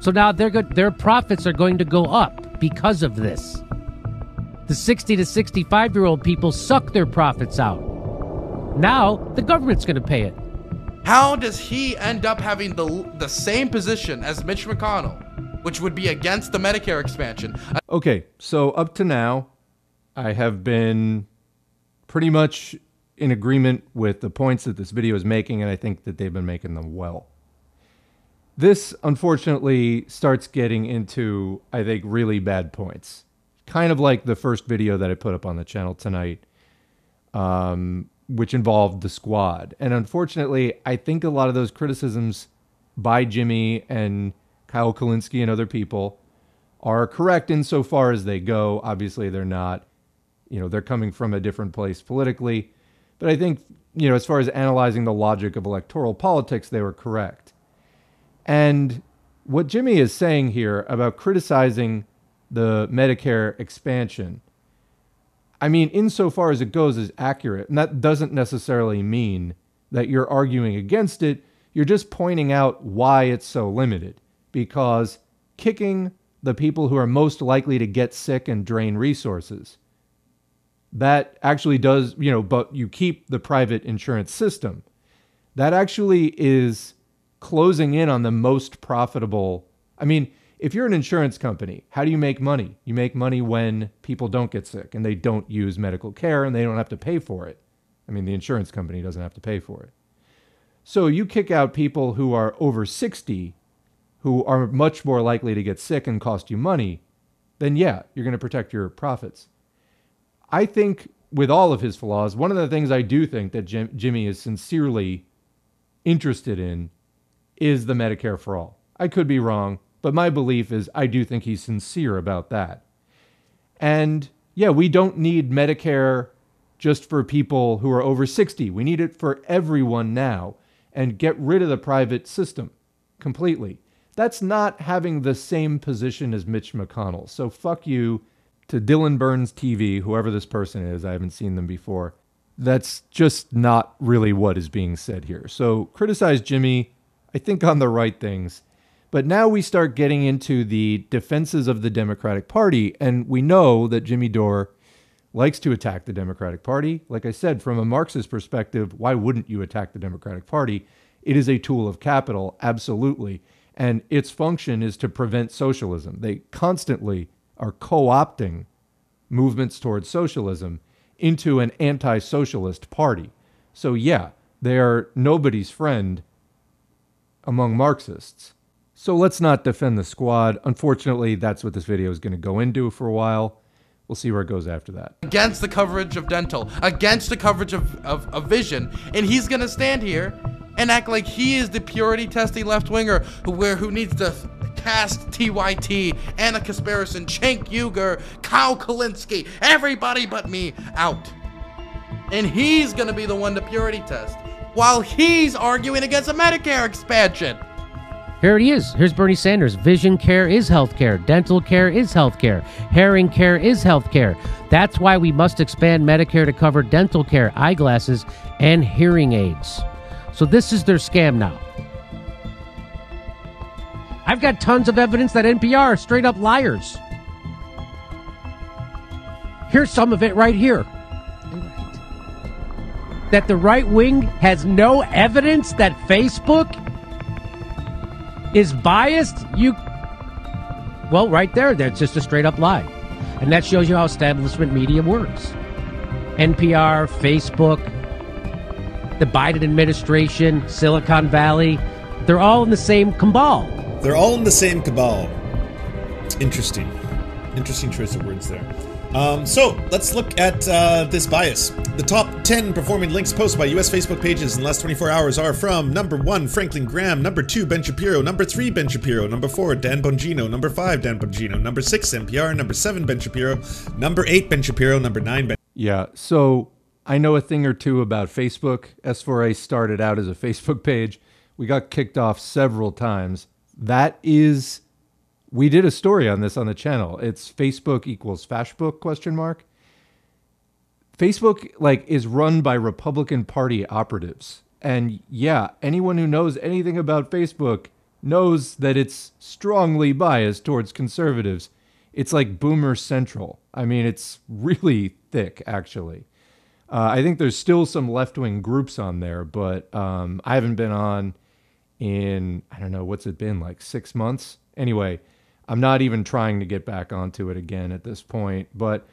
So now their profits are going to go up because of this. The 60 to 65-year-old people suck their profits out. Now the government's going to pay it. How does he end up having the same position as Mitch McConnell, which would be against the Medicare expansion? Okay, so up to now, I have been pretty much in agreement with the points that this video is making, and I think that they've been making them well. This, unfortunately, starts getting into, I think, really bad points. kind of like the first video that I put up on the channel tonight, which involved the squad. And unfortunately, I think a lot of those criticisms by Jimmy and Kyle Kulinski and other people are correct insofar as they go. Obviously, they're not, they're coming from a different place politically. But I think, as far as analyzing the logic of electoral politics, they were correct. And what Jimmy is saying here about criticizing the Medicare expansion, I mean, insofar as it goes, is accurate. And that doesn't necessarily mean that you're arguing against it. You're just pointing out why it's so limited. Because kicking the people who are most likely to get sick and drain resources, that actually does, but you keep the private insurance system. That actually is closing in on the most profitable. I mean, if you're an insurance company, how do you make money? You make money when people don't get sick and they don't use medical care and they don't have to pay for it. I mean, the insurance company doesn't have to pay for it. So you kick out people who are over 60, who are much more likely to get sick and cost you money, then yeah, you're going to protect your profits. I think with all of his flaws, one of the things I do think that Jimmy is sincerely interested in is the Medicare for all. I could be wrong, but my belief is I do think he's sincere about that. And yeah, we don't need Medicare just for people who are over 60. We need it for everyone now and get rid of the private system completely. That's not having the same position as Mitch McConnell. So fuck you to Dylan Burns TV, whoever this person is. I haven't seen them before. That's just not really what is being said here. So criticize Jimmy, I think, on the right things. But now we start getting into the defenses of the Democratic Party, and we know that Jimmy Dore likes to attack the Democratic Party. Like I said, from a Marxist perspective, why wouldn't you attack the Democratic Party? It is a tool of capital, absolutely. And its function is to prevent socialism. They constantly are co-opting movements towards socialism into an anti-socialist party. So yeah, they are nobody's friend among Marxists. So let's not defend the squad. Unfortunately, that's what this video is going to go into for a while. We'll see where it goes after that. Against the coverage of dental, against the coverage of vision, and he's going to stand here and act like he is the purity testing left-winger who needs to cast TYT, Anna Kasparison, Cenk Uygur, Kyle Kulinski, everybody but me out. And he's going to be the one to purity test while he's arguing against a Medicare expansion. Here it is. Here's Bernie Sanders. Vision care is health care. Dental care is health care. Hearing care is health care. That's why we must expand Medicare to cover dental care, eyeglasses, and hearing aids. So this is their scam now. I've got tons of evidence that NPR are straight up liars. Here's some of it right here. That the right wing has no evidence that Facebook is biased? Well, right there, that's just a straight up lie. And that shows you how establishment media works. NPR, Facebook, the Biden administration, Silicon Valley, they're all in the same cabal. They're all in the same cabal. Interesting. Interesting choice of words there. So let's look at this bias. The top 10 performing links posted by US Facebook pages in the last 24 hours are from number 1, Franklin Graham, number 2, Ben Shapiro, number 3, Ben Shapiro, number 4, Dan Bongino, number 5, Dan Bongino, number 6, NPR, number 7, Ben Shapiro, number 8, Ben Shapiro, number 9, Ben. Yeah, so I know a thing or two about Facebook. S4A started out as a Facebook page. We got kicked off several times. We did a story on this on the channel. It's Facebook equals Fashbook, ? Facebook is run by Republican Party operatives. And yeah, anyone who knows anything about Facebook knows that it's strongly biased towards conservatives. It's like Boomer Central. I mean, it's really thick, actually. I think there's still some left-wing groups on there, but I haven't been on in, I don't know, what's it been, like 6 months? Anyway, I'm not even trying to get back onto it again at this point. But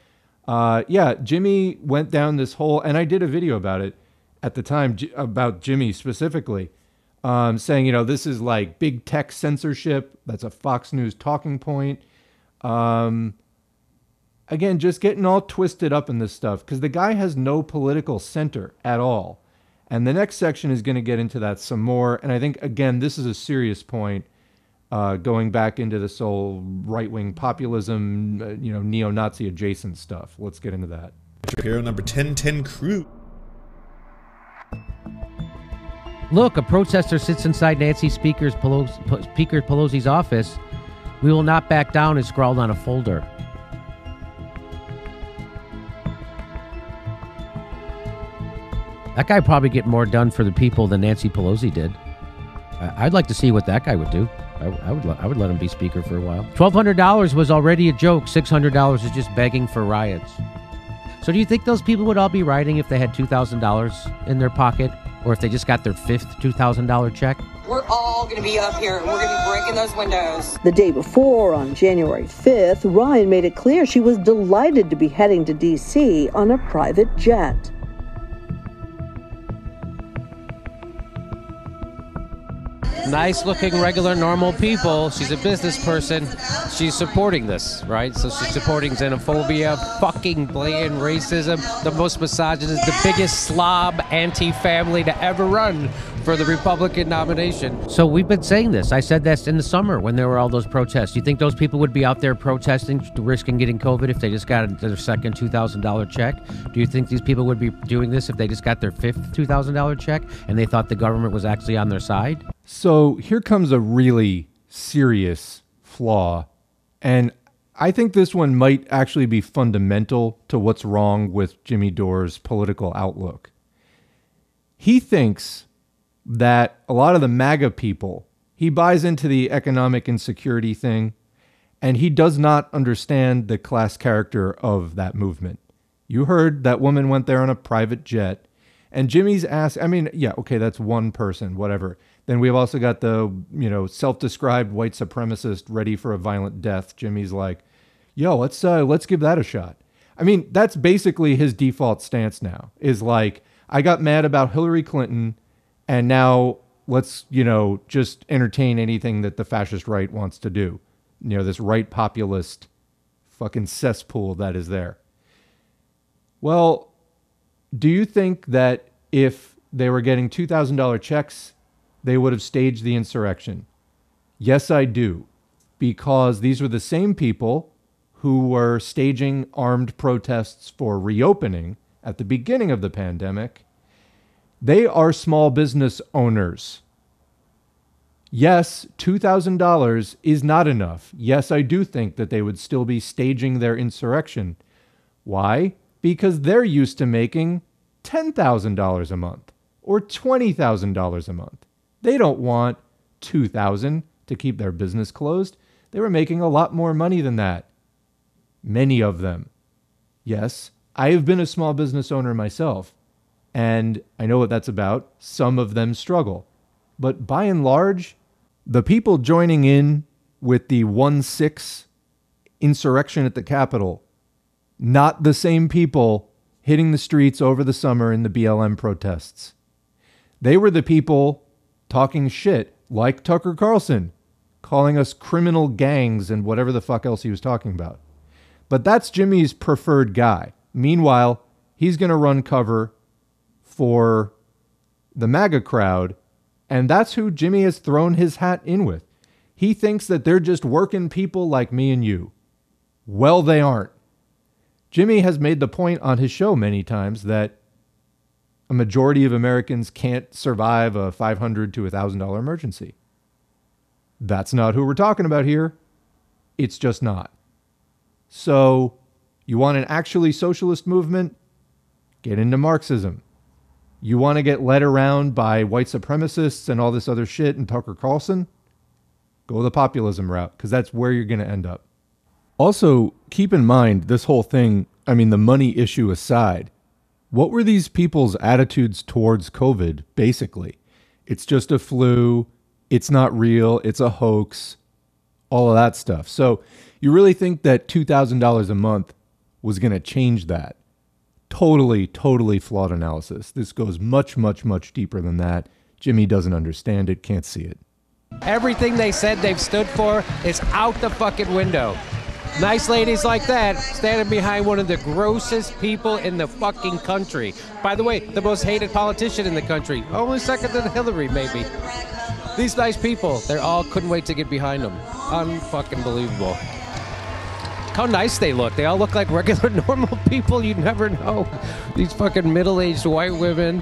yeah, Jimmy went down this whole, and I did a video about it at the time, about Jimmy specifically, saying, this is like big tech censorship. That's a Fox News talking point. again, just getting all twisted up in this stuff because the guy has no political center at all. And the next section is going to get into that some more. And I think, again, this is a serious point, going back into this whole right-wing populism, neo-Nazi adjacent stuff. Let's get into that. Hero number 1010 Crew. Look, a protester sits inside Nancy Speaker Pelosi's office. We will not back down is scrawled on a folder. That guy probably get more done for the people than Nancy Pelosi did. I'd like to see what that guy would do. I would let him be speaker for a while. $1,200 was already a joke. $600 is just begging for riots. So do you think those people would all be rioting if they had $2,000 in their pocket, or if they just got their fifth $2,000 check? We're all going to be up here, and we're going to be breaking those windows. The day before, on January 5th, Ryan made it clear she was delighted to be heading to D.C. on a private jet. Nice-looking, regular, normal people. She's a business person. She's supporting this, right? So she's supporting xenophobia, fucking blatant racism, the most misogynist, the biggest slob anti-family to ever run for the Republican nomination. So we've been saying this. I said this in the summer when there were all those protests. You think those people would be out there protesting, risking getting COVID if they just got their second $2,000 check? Do you think these people would be doing this if they just got their fifth $2,000 check and they thought the government was actually on their side? So here comes a really serious flaw, and I think this one might actually be fundamental to what's wrong with Jimmy Dore's political outlook. He thinks that a lot of the MAGA people, he buys into the economic insecurity thing, and he does not understand the class character of that movement. You heard that woman went there on a private jet, and Jimmy's asked, I mean, yeah, okay, that's one person, whatever. Then we've also got the, self-described white supremacist ready for a violent death. Jimmy's like, yo, let's give that a shot. I mean, that's basically his default stance now, is like, I got mad about Hillary Clinton, and now let's, just entertain anything that the fascist right wants to do. This right populist fucking cesspool that is there. Well, do you think that if they were getting $2,000 checks, they would have staged the insurrection? Yes, I do. Because these were the same people who were staging armed protests for reopening at the beginning of the pandemic. They are small business owners. Yes, $2,000 is not enough. Yes, I do think that they would still be staging their insurrection. Why? Because they're used to making $10,000 a month or $20,000 a month. They don't want $2,000 to keep their business closed. They were making a lot more money than that. Many of them. Yes, I have been a small business owner myself, and I know what that's about. Some of them struggle. But by and large, the people joining in with the 1-6 insurrection at the Capitol, not the same people hitting the streets over the summer in the BLM protests. They were the people talking shit, like Tucker Carlson, calling us criminal gangs and whatever the fuck else he was talking about. But that's Jimmy's preferred guy. Meanwhile, he's going to run cover for the MAGA crowd, and that's who Jimmy has thrown his hat in with. He thinks that they're just working people like me and you. Well, they aren't. Jimmy has made the point on his show many times that a majority of Americans can't survive a $500 to $1,000 emergency. That's not who we're talking about here. It's just not. So, you want an actually socialist movement? Get into Marxism. You want to get led around by white supremacists and all this other shit and Tucker Carlson? Go the populism route, because that's where you're going to end up. Also, keep in mind, this whole thing, I mean, the money issue aside, what were these people's attitudes towards COVID, basically? It's just a flu, it's not real, it's a hoax, all of that stuff. So you really think that $2,000 a month was going to change that? Totally, totally flawed analysis. This goes much, much, much deeper than that. Jimmy doesn't understand it, can't see it. Everything they said they've stood for is out the fucking window. Nice ladies like that standing behind one of the grossest people in the fucking country. By the way, the most hated politician in the country. Only second to Hillary, maybe. These nice people, they all couldn't wait to get behind them. Unfucking believable. How nice they look. They all look like regular, normal people. You'd never know. These fucking middle-aged white women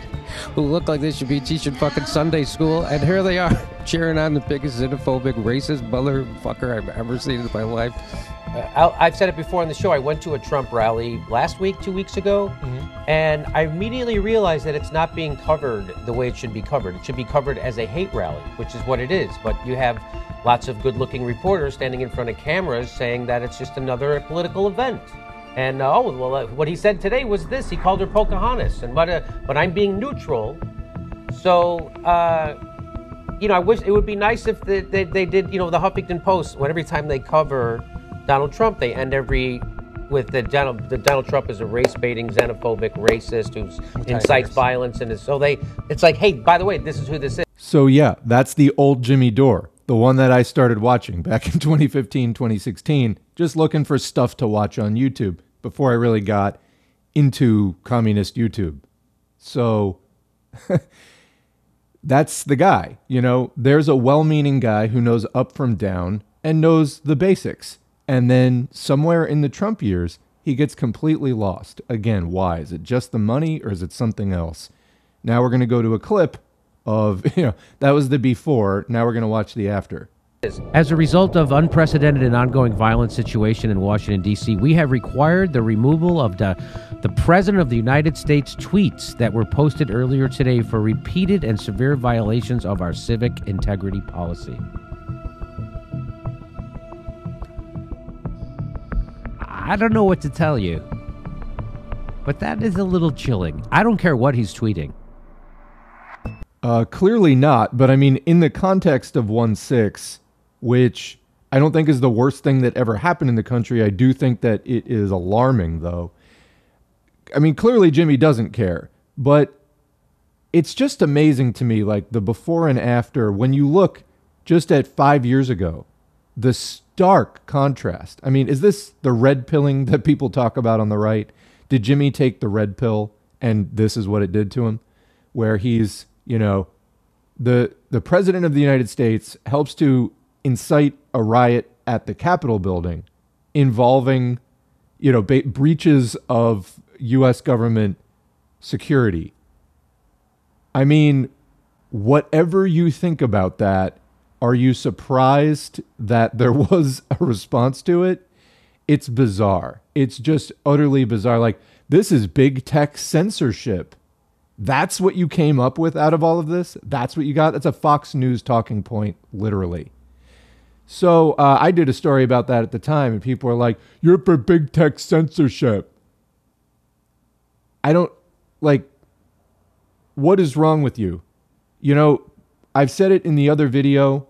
who look like they should be teaching fucking Sunday school. And here they are, cheering on the biggest xenophobic, racist motherfucker I've ever seen in my life. I've said it before on the show. I went to a Trump rally last week, 2 weeks ago, and I immediately realized that it's not being covered the way it should be covered. It should be covered as a hate rally, which is what it is. But you have lots of good-looking reporters standing in front of cameras saying that it's just another political event. And what he said today was this: he called her Pocahontas, and but I'm being neutral. So. I wish it would be nice if they did, the Huffington Post, when every time they cover Donald Trump, they end with the Donald Trump is a race-baiting, xenophobic, racist who incites violence, and it's like, hey, by the way, this is who this is. So yeah, that's the old Jimmy Dore, the one that I started watching back in 2015, 2016, just looking for stuff to watch on YouTube before I really got into communist YouTube. So that's the guy, there's a well-meaning guy who knows up from down and knows the basics. And then somewhere in the Trump years, he gets completely lost. Again, why? Is it just the money or is it something else? Now we're going to go to a clip of, that was the before. Now we're going to watch the after. As a result of unprecedented and ongoing violent situation in Washington, D.C., we have required the removal of the President of the United States tweets that were posted earlier today for repeated and severe violations of our civic integrity policy. I don't know what to tell you, but that is a little chilling. I don't care what he's tweeting. Clearly not, but I mean, in the context of 1/6, which I don't think is the worst thing that ever happened in the country, I do think that it is alarming, though. I mean, clearly Jimmy doesn't care, but it's just amazing to me, like the before and after, when you look just at 5 years ago, the stark contrast. I mean, is this the red pilling that people talk about on the right? Did Jimmy take the red pill and this is what it did to him? Where he's, the president of the United States helps to incite a riot at the Capitol building involving, breaches of U.S. government security. I mean, whatever you think about that, are you surprised that there was a response to it? It's bizarre. It's just utterly bizarre. Like, this is big tech censorship. That's what you came up with out of all of this? That's what you got? That's a Fox News talking point, literally. So I did a story about that at the time, and people were like, you're for big tech censorship. I don't, what is wrong with you? I've said it in the other video.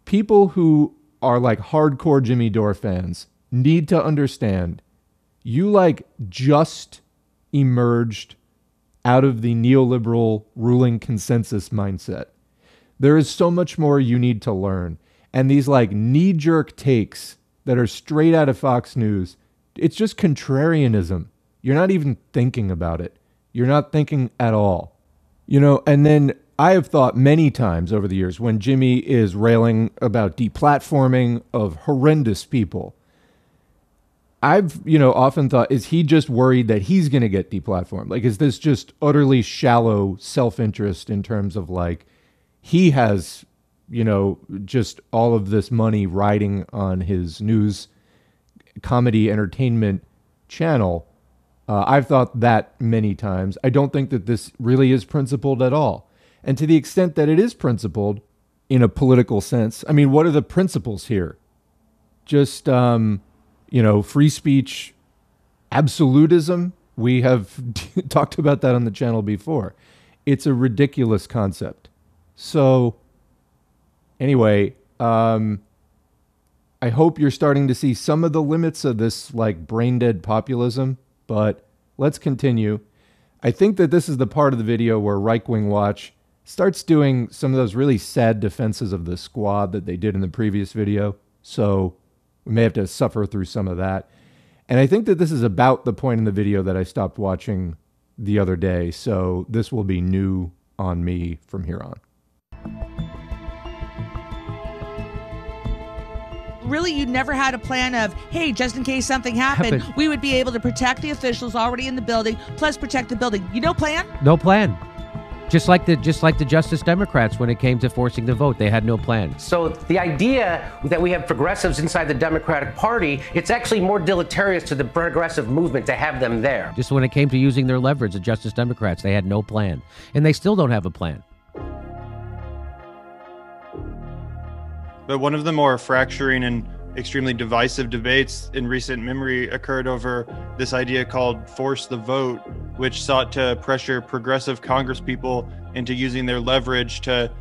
People who are like hardcore Jimmy Dore fans need to understand you just emerged out of the neoliberal ruling consensus mindset. There is so much more you need to learn. And these knee-jerk takes that are straight out of Fox News, it's just contrarianism. You're not even thinking about it. You're not thinking at all. And then I have thought many times over the years when Jimmy is railing about deplatforming of horrendous people, I've, often thought, is he just worried that he's going to get deplatformed? Is this just utterly shallow self-interest in terms of he has, just all of this money riding on his news comedy entertainment channel? I've thought that many times. I don't think that this really is principled at all. And to the extent that it is principled in a political sense, I mean, what are the principles here? Just, free speech absolutism? We have talked about that on the channel before. It's a ridiculous concept. So anyway, I hope you're starting to see some of the limits of this brain dead populism, but let's continue. I think that this is the part of the video where Reich-Wing Watch starts doing some of those really sad defenses of the squad that they did in the previous video. So we may have to suffer through some of that. And I think that this is about the point in the video that I stopped watching the other day. So this will be new on me from here on. Really, you never had a plan of, hey, just in case something happened, we would be able to protect the officials already in the building, plus protect the building. No plan? No plan. Just like the Justice Democrats when it came to forcing the vote, they had no plan. So the idea that we have progressives inside the Democratic Party, it's actually more deleterious to the progressive movement to have them there. Just when it came to using their leverage, the Justice Democrats, they had no plan. And they still don't have a plan. But one of the more fracturing and extremely divisive debates in recent memory occurred over this idea called force the vote, which sought to pressure progressive congresspeople into using their leverage to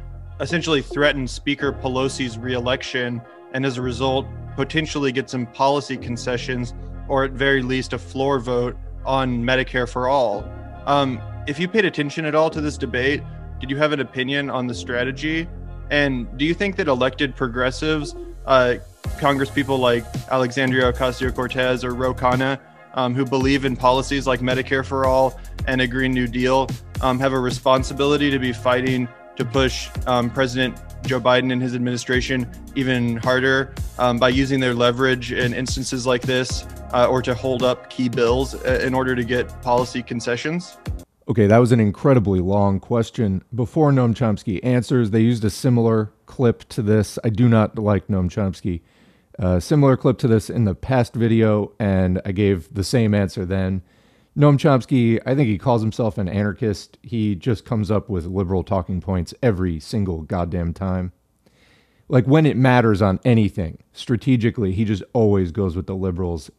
essentially threaten Speaker Pelosi's reelection, and as a result, potentially get some policy concessions, or at very least a floor vote on Medicare for all. If you paid attention at all to this debate, did you have an opinion on the strategy? And do you think that elected progressives, congresspeople like Alexandria Ocasio-Cortez or Ro Khanna, who believe in policies like Medicare for all and a Green New Deal, have a responsibility to be fighting to push President Joe Biden and his administration even harder by using their leverage in instances like this, or to hold up key bills in order to get policy concessions? Okay, that was an incredibly long question. Before Noam Chomsky answers, they used a similar clip to this. I do not like Noam Chomsky. Similar clip to this in the past video, and I gave the same answer then. Noam Chomsky, I think he calls himself an anarchist. He just comes up with liberal talking points every single goddamn time. Like when it matters on anything, strategically, he just always goes with the liberals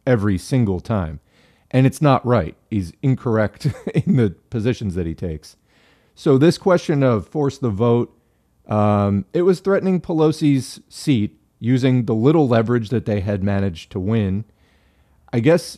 every single time. And it's not right. He's incorrect in the positions that he takes. So this question of force the vote, it was threatening Pelosi's seat using the little leverage that they had managed to win. I guess,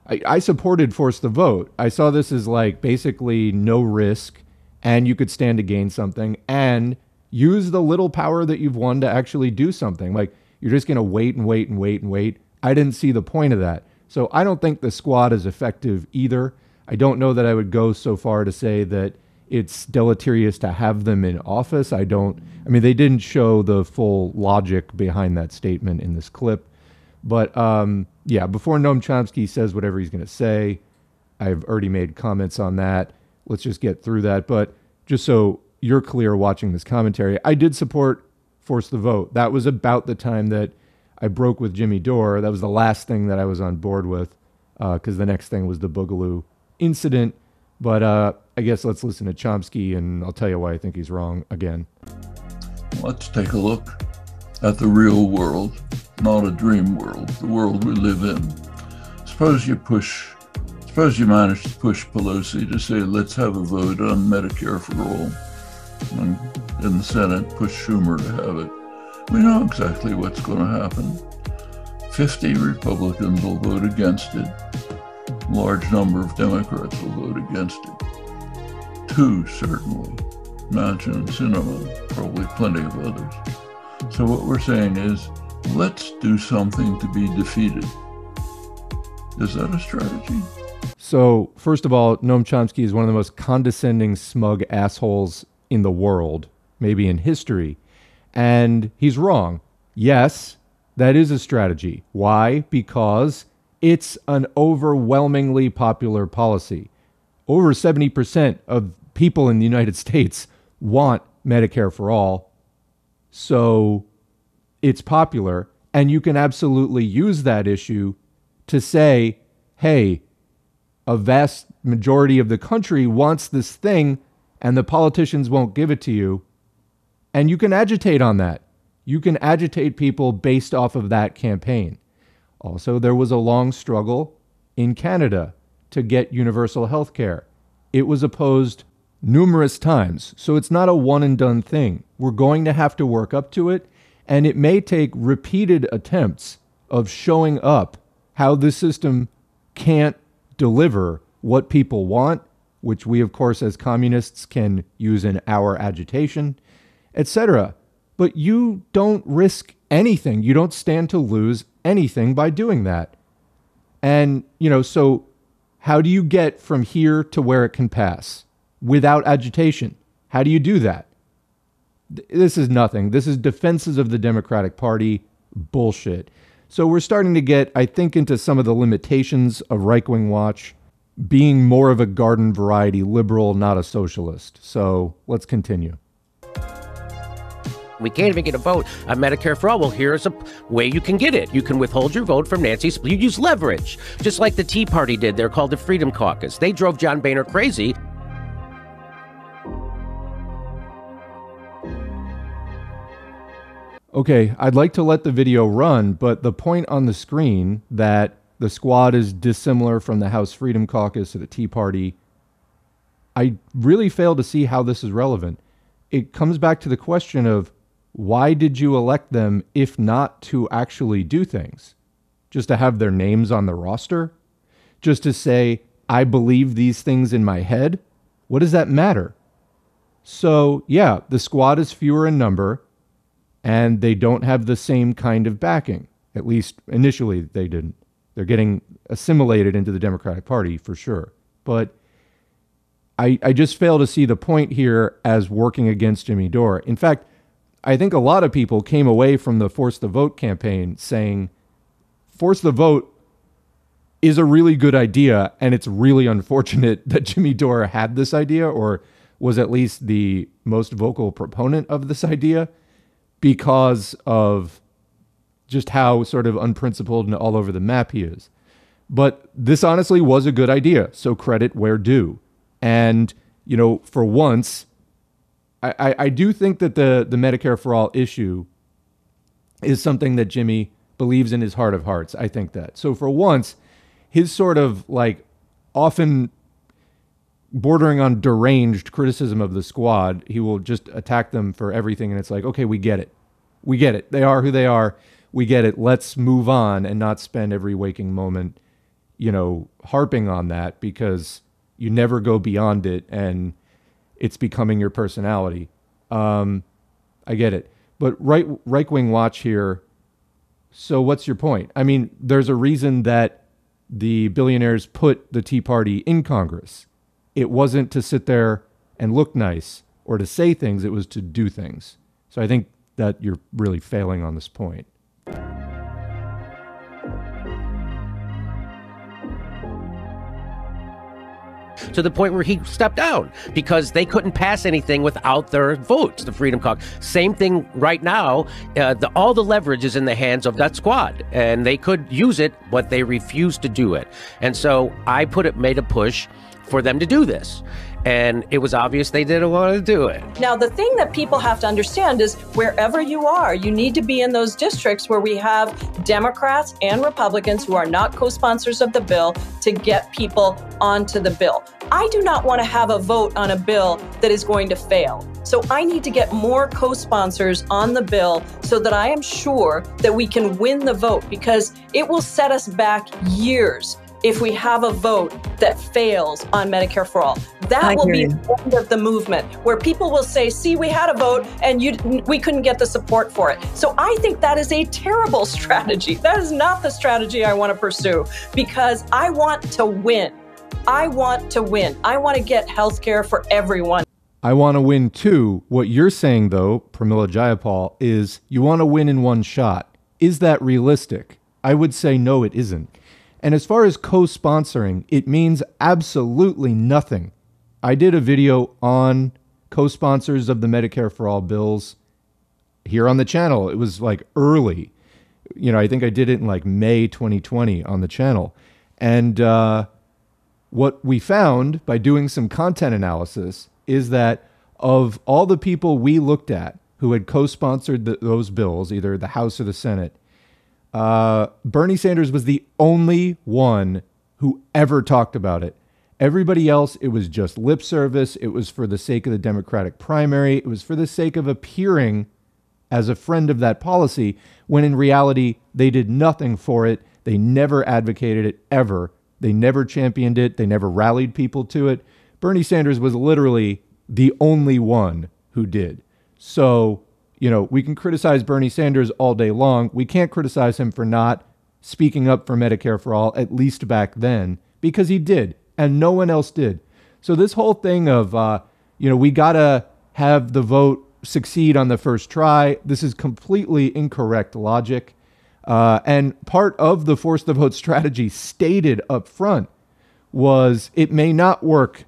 I supported force the vote. I saw this as like basically no risk, and you could stand to gain something, and use the little power that you've won to actually do something. Like, you're just going to wait and wait and wait and wait. I didn't see the point of that. So I don't think the squad is effective either. I don't know that I would go so far to say that it's deleterious to have them in office. They didn't show the full logic behind that statement in this clip. But before Noam Chomsky says whatever he's going to say, I've already made comments on that. Let's just get through that. But just so you're clear watching this commentary, I did support force the vote. That was about the time that I broke with Jimmy Dore. That was the last thing that I was on board with, because the next thing was the Boogaloo incident. But I guess let's listen to Chomsky, and I'll tell you why I think he's wrong again. Let's take a look at the real world, not a dream world, the world we live in. Suppose you manage to push Pelosi to say, let's have a vote on Medicare for all. And in the Senate, push Schumer to have it. We know exactly what's going to happen. 50 Republicans will vote against it. A large number of Democrats will vote against it. 2, certainly. Manchin and Sinema, probably plenty of others. So what we're saying is, let's do something to be defeated. Is that a strategy? So, first of all, Noam Chomsky is one of the most condescending, smug assholes in the world, maybe in history. And he's wrong. Yes, that is a strategy. Why? Because it's an overwhelmingly popular policy. Over 70% of people in the United States want Medicare for all. So it's popular, and you can absolutely use that issue to say, hey, a vast majority of the country wants this thing, and the politicians won't give it to you. And you can agitate on that. You can agitate people based off of that campaign. Also, there was a long struggle in Canada to get universal health care. It was opposed numerous times, so it's not a one and done thing. We're going to have to work up to it, and it may take repeated attempts of showing up how the system can't deliver what people want, which we, of course, as communists can use in our agitation, etc. But you don't risk anything. You don't stand to lose anything by doing that. And, so how do you get from here to where it can pass without agitation? How do you do that? This is nothing. This is defenses of the Democratic Party bullshit. So we're starting to get, I think, into some of the limitations of Reich-Wing Watch being more of a garden variety liberal, not a socialist. So let's continue. We can't even get a vote on Medicare for all. Well, here's a way you can get it. You can withhold your vote from Nancy. You use leverage, just like the Tea Party did. They're called the Freedom Caucus. They drove John Boehner crazy. Okay, I'd like to let the video run, but the point on the screen that the squad is dissimilar from the House Freedom Caucus or the Tea Party, I really fail to see how this is relevant. It comes back to the question of, why did you elect them if not to actually do things? Just to have their names on the roster? Just to say, I believe these things in my head? What does that matter? So, yeah, the squad is fewer in number, and they don't have the same kind of backing. At least initially they didn't. They're getting assimilated into the Democratic Party for sure. But I just fail to see the point here as working against Jimmy Dore. In fact, I think a lot of people came away from the Force the Vote campaign saying, Force the Vote is a really good idea, and it's really unfortunate that Jimmy Dore had this idea, or was at least the most vocal proponent of this idea, because of just how sort of unprincipled and all over the map he is. But this honestly was a good idea, so credit where due. And, for once, I do think that the Medicare for All issue is something that Jimmy believes in his heart of hearts. I think that. So for once, his sort of often bordering on deranged criticism of the squad, he will just attack them for everything. And it's like, okay, we get it. We get it. They are who they are. We get it. Let's move on and not spend every waking moment, harping on that, because you never go beyond it and it's becoming your personality. I get it. But Reich-Wing Watch here, so what's your point? I mean, there's a reason that the billionaires put the Tea Party in Congress. It wasn't to sit there and look nice or to say things. It was to do things. So I think that you're really failing on this point. To the point where he stepped down because they couldn't pass anything without their votes, the Freedom Caucus. Same thing right now. All the leverage is in the hands of that squad, and they could use it, but they refused to do it. And so I made a push for them to do this. And it was obvious they didn't want to do it. Now, the thing that people have to understand is wherever you are, you need to be in those districts where we have Democrats and Republicans who are not co-sponsors of the bill to get people onto the bill. I do not want to have a vote on a bill that is going to fail. So I need to get more co-sponsors on the bill so that I am sure that we can win the vote, because it will set us back years if we have a vote that fails on Medicare for All. That will be the end of the movement, where people will say, see, we had a vote and we couldn't get the support for it. So I think that is a terrible strategy. That is not the strategy I want to pursue, because I want to win. I want to win. I want to get health care for everyone. I want to win too. What you're saying, though, Pramila Jayapal, is you want to win in one shot. Is that realistic? I would say no, it isn't. And as far as co-sponsoring, it means absolutely nothing. I did a video on co-sponsors of the Medicare for All bills here on the channel. It was early. I think I did it in May 2020 on the channel. And what we found by doing some content analysis is that of all the people we looked at who had co-sponsored those bills, either the House or the Senate, Bernie Sanders was the only one who ever talked about it. Everybody else, it was just lip service. It was for the sake of the Democratic primary. It was for the sake of appearing as a friend of that policy, when in reality, they did nothing for it. They never advocated it, ever. They never championed it. They never rallied people to it. Bernie Sanders was literally the only one who did. So, You know, we can criticize Bernie Sanders all day long. We can't criticize him for not speaking up for Medicare for all, at least back then, because he did, and no one else did. So this whole thing of, you know, we got to have the vote succeed on the first try, this is completely incorrect logic. And part of the force the vote strategy stated up front was it may not work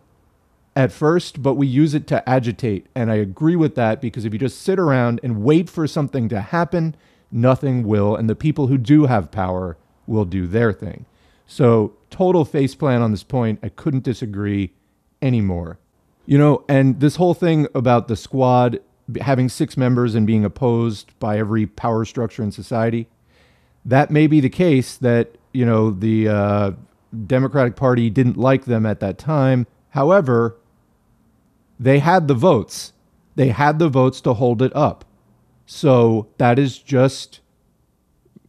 at first, but we use it to agitate. And I agree with that, because if you just sit around and wait for something to happen, nothing will. And the people who do have power will do their thing. So total faceplant on this point. I couldn't disagree anymore. You know, and this whole thing about the squad having 6 members and being opposed by every power structure in society, that may be the case that, you know, the Democratic Party didn't like them at that time. However, they had the votes. They had the votes to hold it up. So that is just,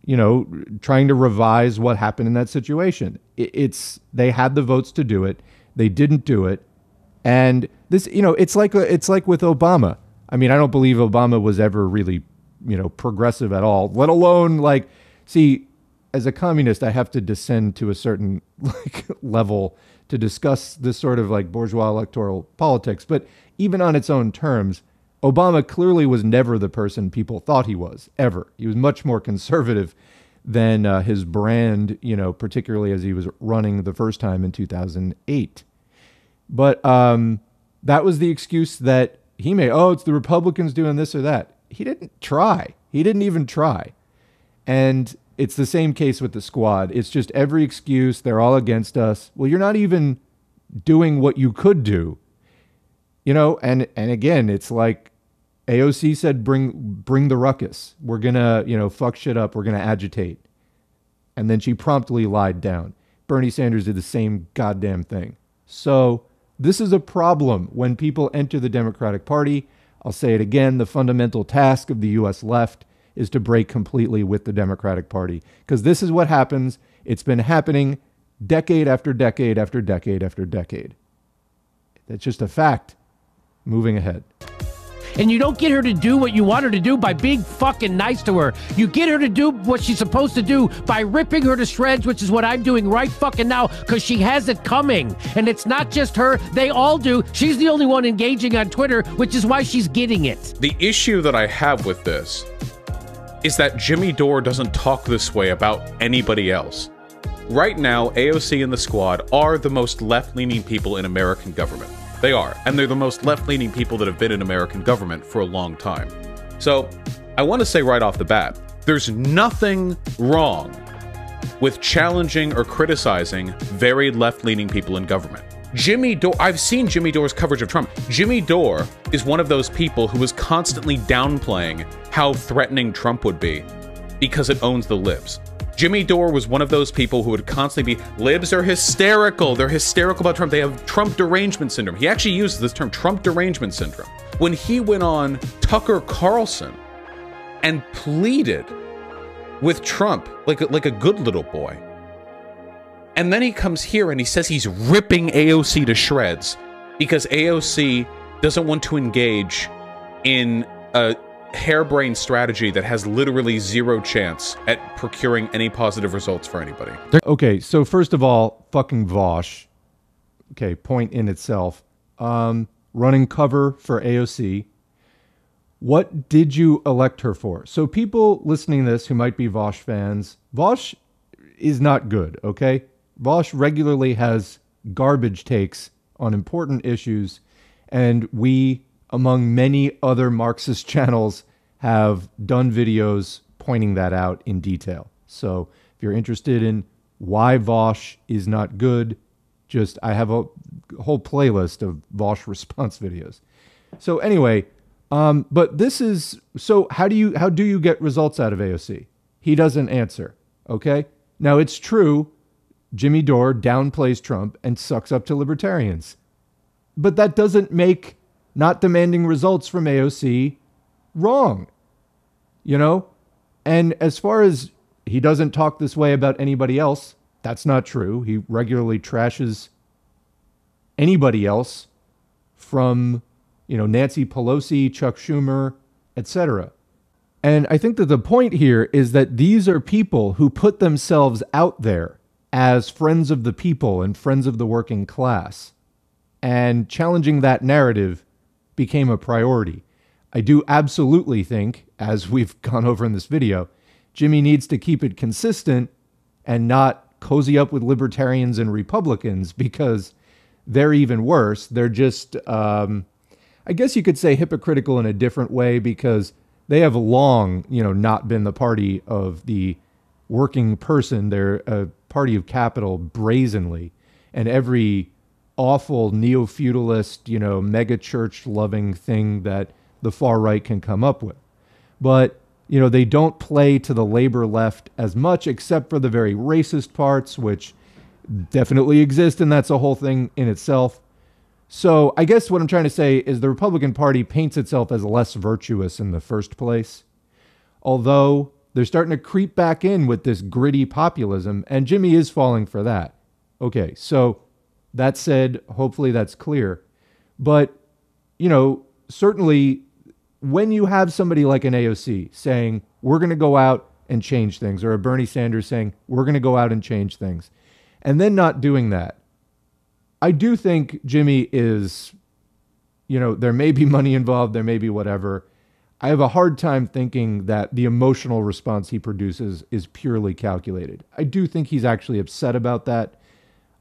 you know, trying to revise what happened in that situation. They had the votes to do it. They didn't do it. And this, you know, it's like with Obama. I mean, I don't believe Obama was ever really, you know, progressive at all, let alone like, see, as a communist, I have to descend to a certain like level to discuss this sort of like bourgeois electoral politics. But even on its own terms, Obama clearly was never the person people thought he was, ever. He was much more conservative than his brand, you know, particularly as he was running the first time in 2008. But that was the excuse that he made. Oh, it's the Republicans doing this or that. He didn't try. He didn't even try. And it's the same case with the squad. It's just every excuse. They're all against us. Well, you're not even doing what you could do. You know, and again, it's like AOC said, bring the ruckus. We're going to, you know, fuck shit up. We're going to agitate. And then she promptly lied down. Bernie Sanders did the same goddamn thing. So this is a problem when people enter the Democratic Party. I'll say it again. The fundamental task of the U.S. left is to break completely with the Democratic Party, because this is what happens. It's been happening decade after decade after decade after decade. That's just a fact. Moving ahead. And you don't get her to do what you want her to do by being fucking nice to her. You get her to do what she's supposed to do by ripping her to shreds, which is what I'm doing right fucking now, because she has it coming. And it's not just her. They all do. She's the only one engaging on Twitter, which is why she's getting it. The issue that I have with this is that Jimmy Dore doesn't talk this way about anybody else. Right now, AOC and the squad are the most left-leaning people in American government. They are, and they're the most left-leaning people that have been in American government for a long time. So, I want to say right off the bat, there's nothing wrong with challenging or criticizing very left-leaning people in government. Jimmy Dore, I've seen Jimmy Dore's coverage of Trump. Jimmy Dore is one of those people who was constantly downplaying how threatening Trump would be because it owns the libs. Jimmy Dore was one of those people who would constantly be, libs are hysterical. They're hysterical about Trump. They have Trump derangement syndrome. He actually uses this term, Trump derangement syndrome. When he went on Tucker Carlson and pleaded with Trump like a good little boy. And then he comes here and he says he's ripping AOC to shreds because AOC doesn't want to engage in a harebrained strategy that has literally zero chance at procuring any positive results for anybody. Okay, so first of all, fucking Vosh. Okay, point in itself. Running cover for AOC. What did you elect her for? So people listening to this who might be Vosh fans, Vosh is not good, okay? Vosh regularly has garbage takes on important issues, and we, among many other Marxist channels, have done videos pointing that out in detail. So if you're interested in why Vosh is not good, I have a whole playlist of Vosh response videos. So anyway, but this is, so how do you get results out of AOC? He doesn't answer, okay? Now it's true, Jimmy Dore downplays Trump and sucks up to libertarians. But that doesn't make not demanding results from AOC wrong, you know? And as far as he doesn't talk this way about anybody else, that's not true. He regularly trashes anybody else from, you know, Nancy Pelosi, Chuck Schumer, etc. And I think that the point here is that these are people who put themselves out there as friends of the people and friends of the working class. And challenging that narrative became a priority. I do absolutely think, as we've gone over in this video, Jimmy needs to keep it consistent and not cozy up with libertarians and Republicans, because they're even worse. They're just, I guess you could say, hypocritical in a different way, because they have long, not been the party of the working person. They're a party of capital brazenly, and every awful neo-feudalist, mega church loving thing that the far right can come up with. But, they don't play to the labor left as much, except for the very racist parts, which definitely exist, and that's a whole thing in itself. So I guess what I'm trying to say is the Republican Party paints itself as less virtuous in the first place, although they're starting to creep back in with this gritty populism, and Jimmy is falling for that. Okay, so that said, hopefully that's clear. But, certainly when you have somebody like an AOC saying, we're going to go out and change things, or a Bernie Sanders saying, we're going to go out and change things, and then not doing that, I do think Jimmy is, there may be money involved, there may be whatever. I have a hard time thinking that the emotional response he produces is purely calculated. I do think he's actually upset about that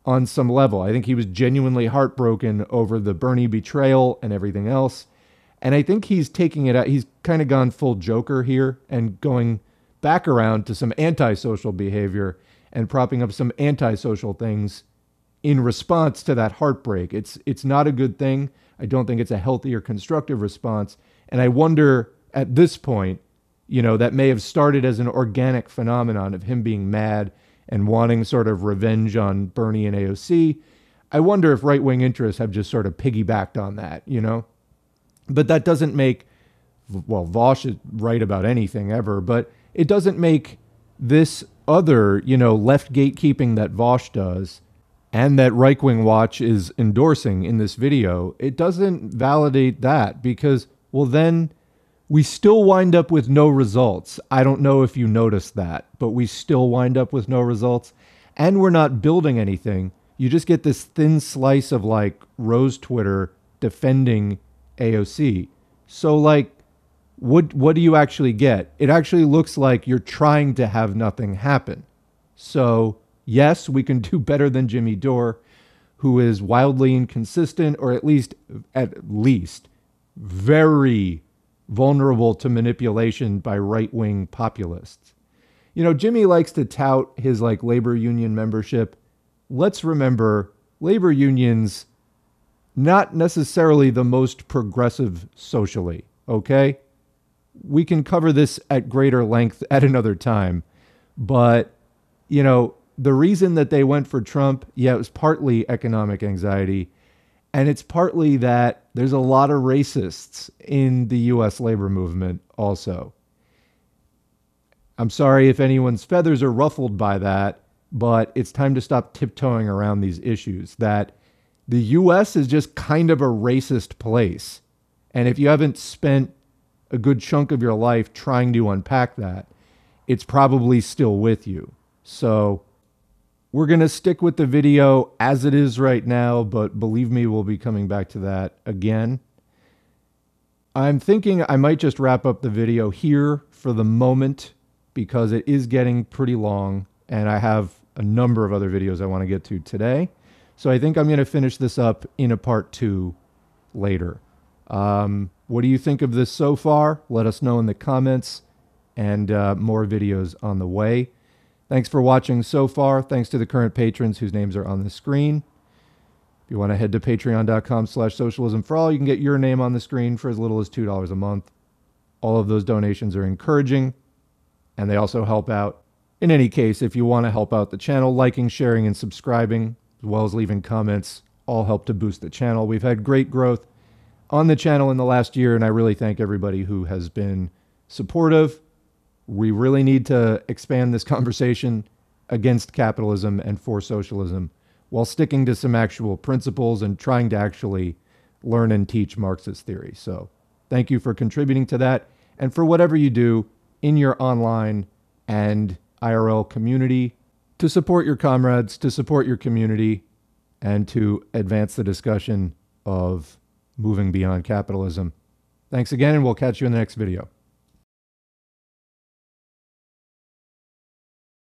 on some level. I think he was genuinely heartbroken over the Bernie betrayal and everything else. And I think he's taking it out. He's kind of gone full Joker here and going back around to some antisocial behavior and propping up some antisocial things in response to that heartbreak. It's not a good thing. I don't think it's a healthy or constructive response. And I wonder at this point, that may have started as an organic phenomenon of him being mad and wanting sort of revenge on Bernie and AOC. I wonder if right-wing interests have just sort of piggybacked on that, But that doesn't make, Vaush is right about anything ever, but it doesn't make this other, left gatekeeping that Vaush does and that Reich-Wing Watch is endorsing in this video, it doesn't validate that, because, then we still wind up with no results. I don't know if you noticed that, but we still wind up with no results, and we're not building anything. You just get this thin slice of Rose Twitter defending AOC. So what do you actually get? It actually looks like you're trying to have nothing happen. So yes, we can do better than Jimmy Dore, who is wildly inconsistent, or at least very vulnerable to manipulation by right-wing populists. Jimmy likes to tout his labor union membership. Let's remember, labor unions, not necessarily the most progressive socially, okay? We can cover this at greater length at another time. But, the reason that they went for Trump, it was partly economic anxiety. And it's partly that there's a lot of racists in the U.S. labor movement also. I'm sorry if anyone's feathers are ruffled by that, but it's time to stop tiptoeing around these issues, that the U.S. is just kind of a racist place. And if you haven't spent a good chunk of your life trying to unpack that, it's probably still with you. So we're going to stick with the video as it is right now, but believe me, we'll be coming back to that again. I'm thinking I might just wrap up the video here for the moment, because it is getting pretty long, and I have a number of other videos I want to get to today. So I think I'm going to finish this up in a part 2 later. What do you think of this so far? Let us know in the comments, and more videos on the way. Thanks for watching so far. Thanks to the current patrons whose names are on the screen. If you want to head to patreon.com/socialismforall, you can get your name on the screen for as little as $2 a month. All of those donations are encouraging, and they also help out. In any case, if you want to help out the channel, liking, sharing, and subscribing, as well as leaving comments, all help to boost the channel. We've had great growth on the channel in the last year, and I really thank everybody who has been supportive. We really need to expand this conversation against capitalism and for socialism, while sticking to some actual principles and trying to actually learn and teach Marxist theory. So thank you for contributing to that. and for whatever you do in your online and IRL community to support your comrades, to support your community, and to advance the discussion of moving beyond capitalism. Thanks again, and we'll catch you in the next video.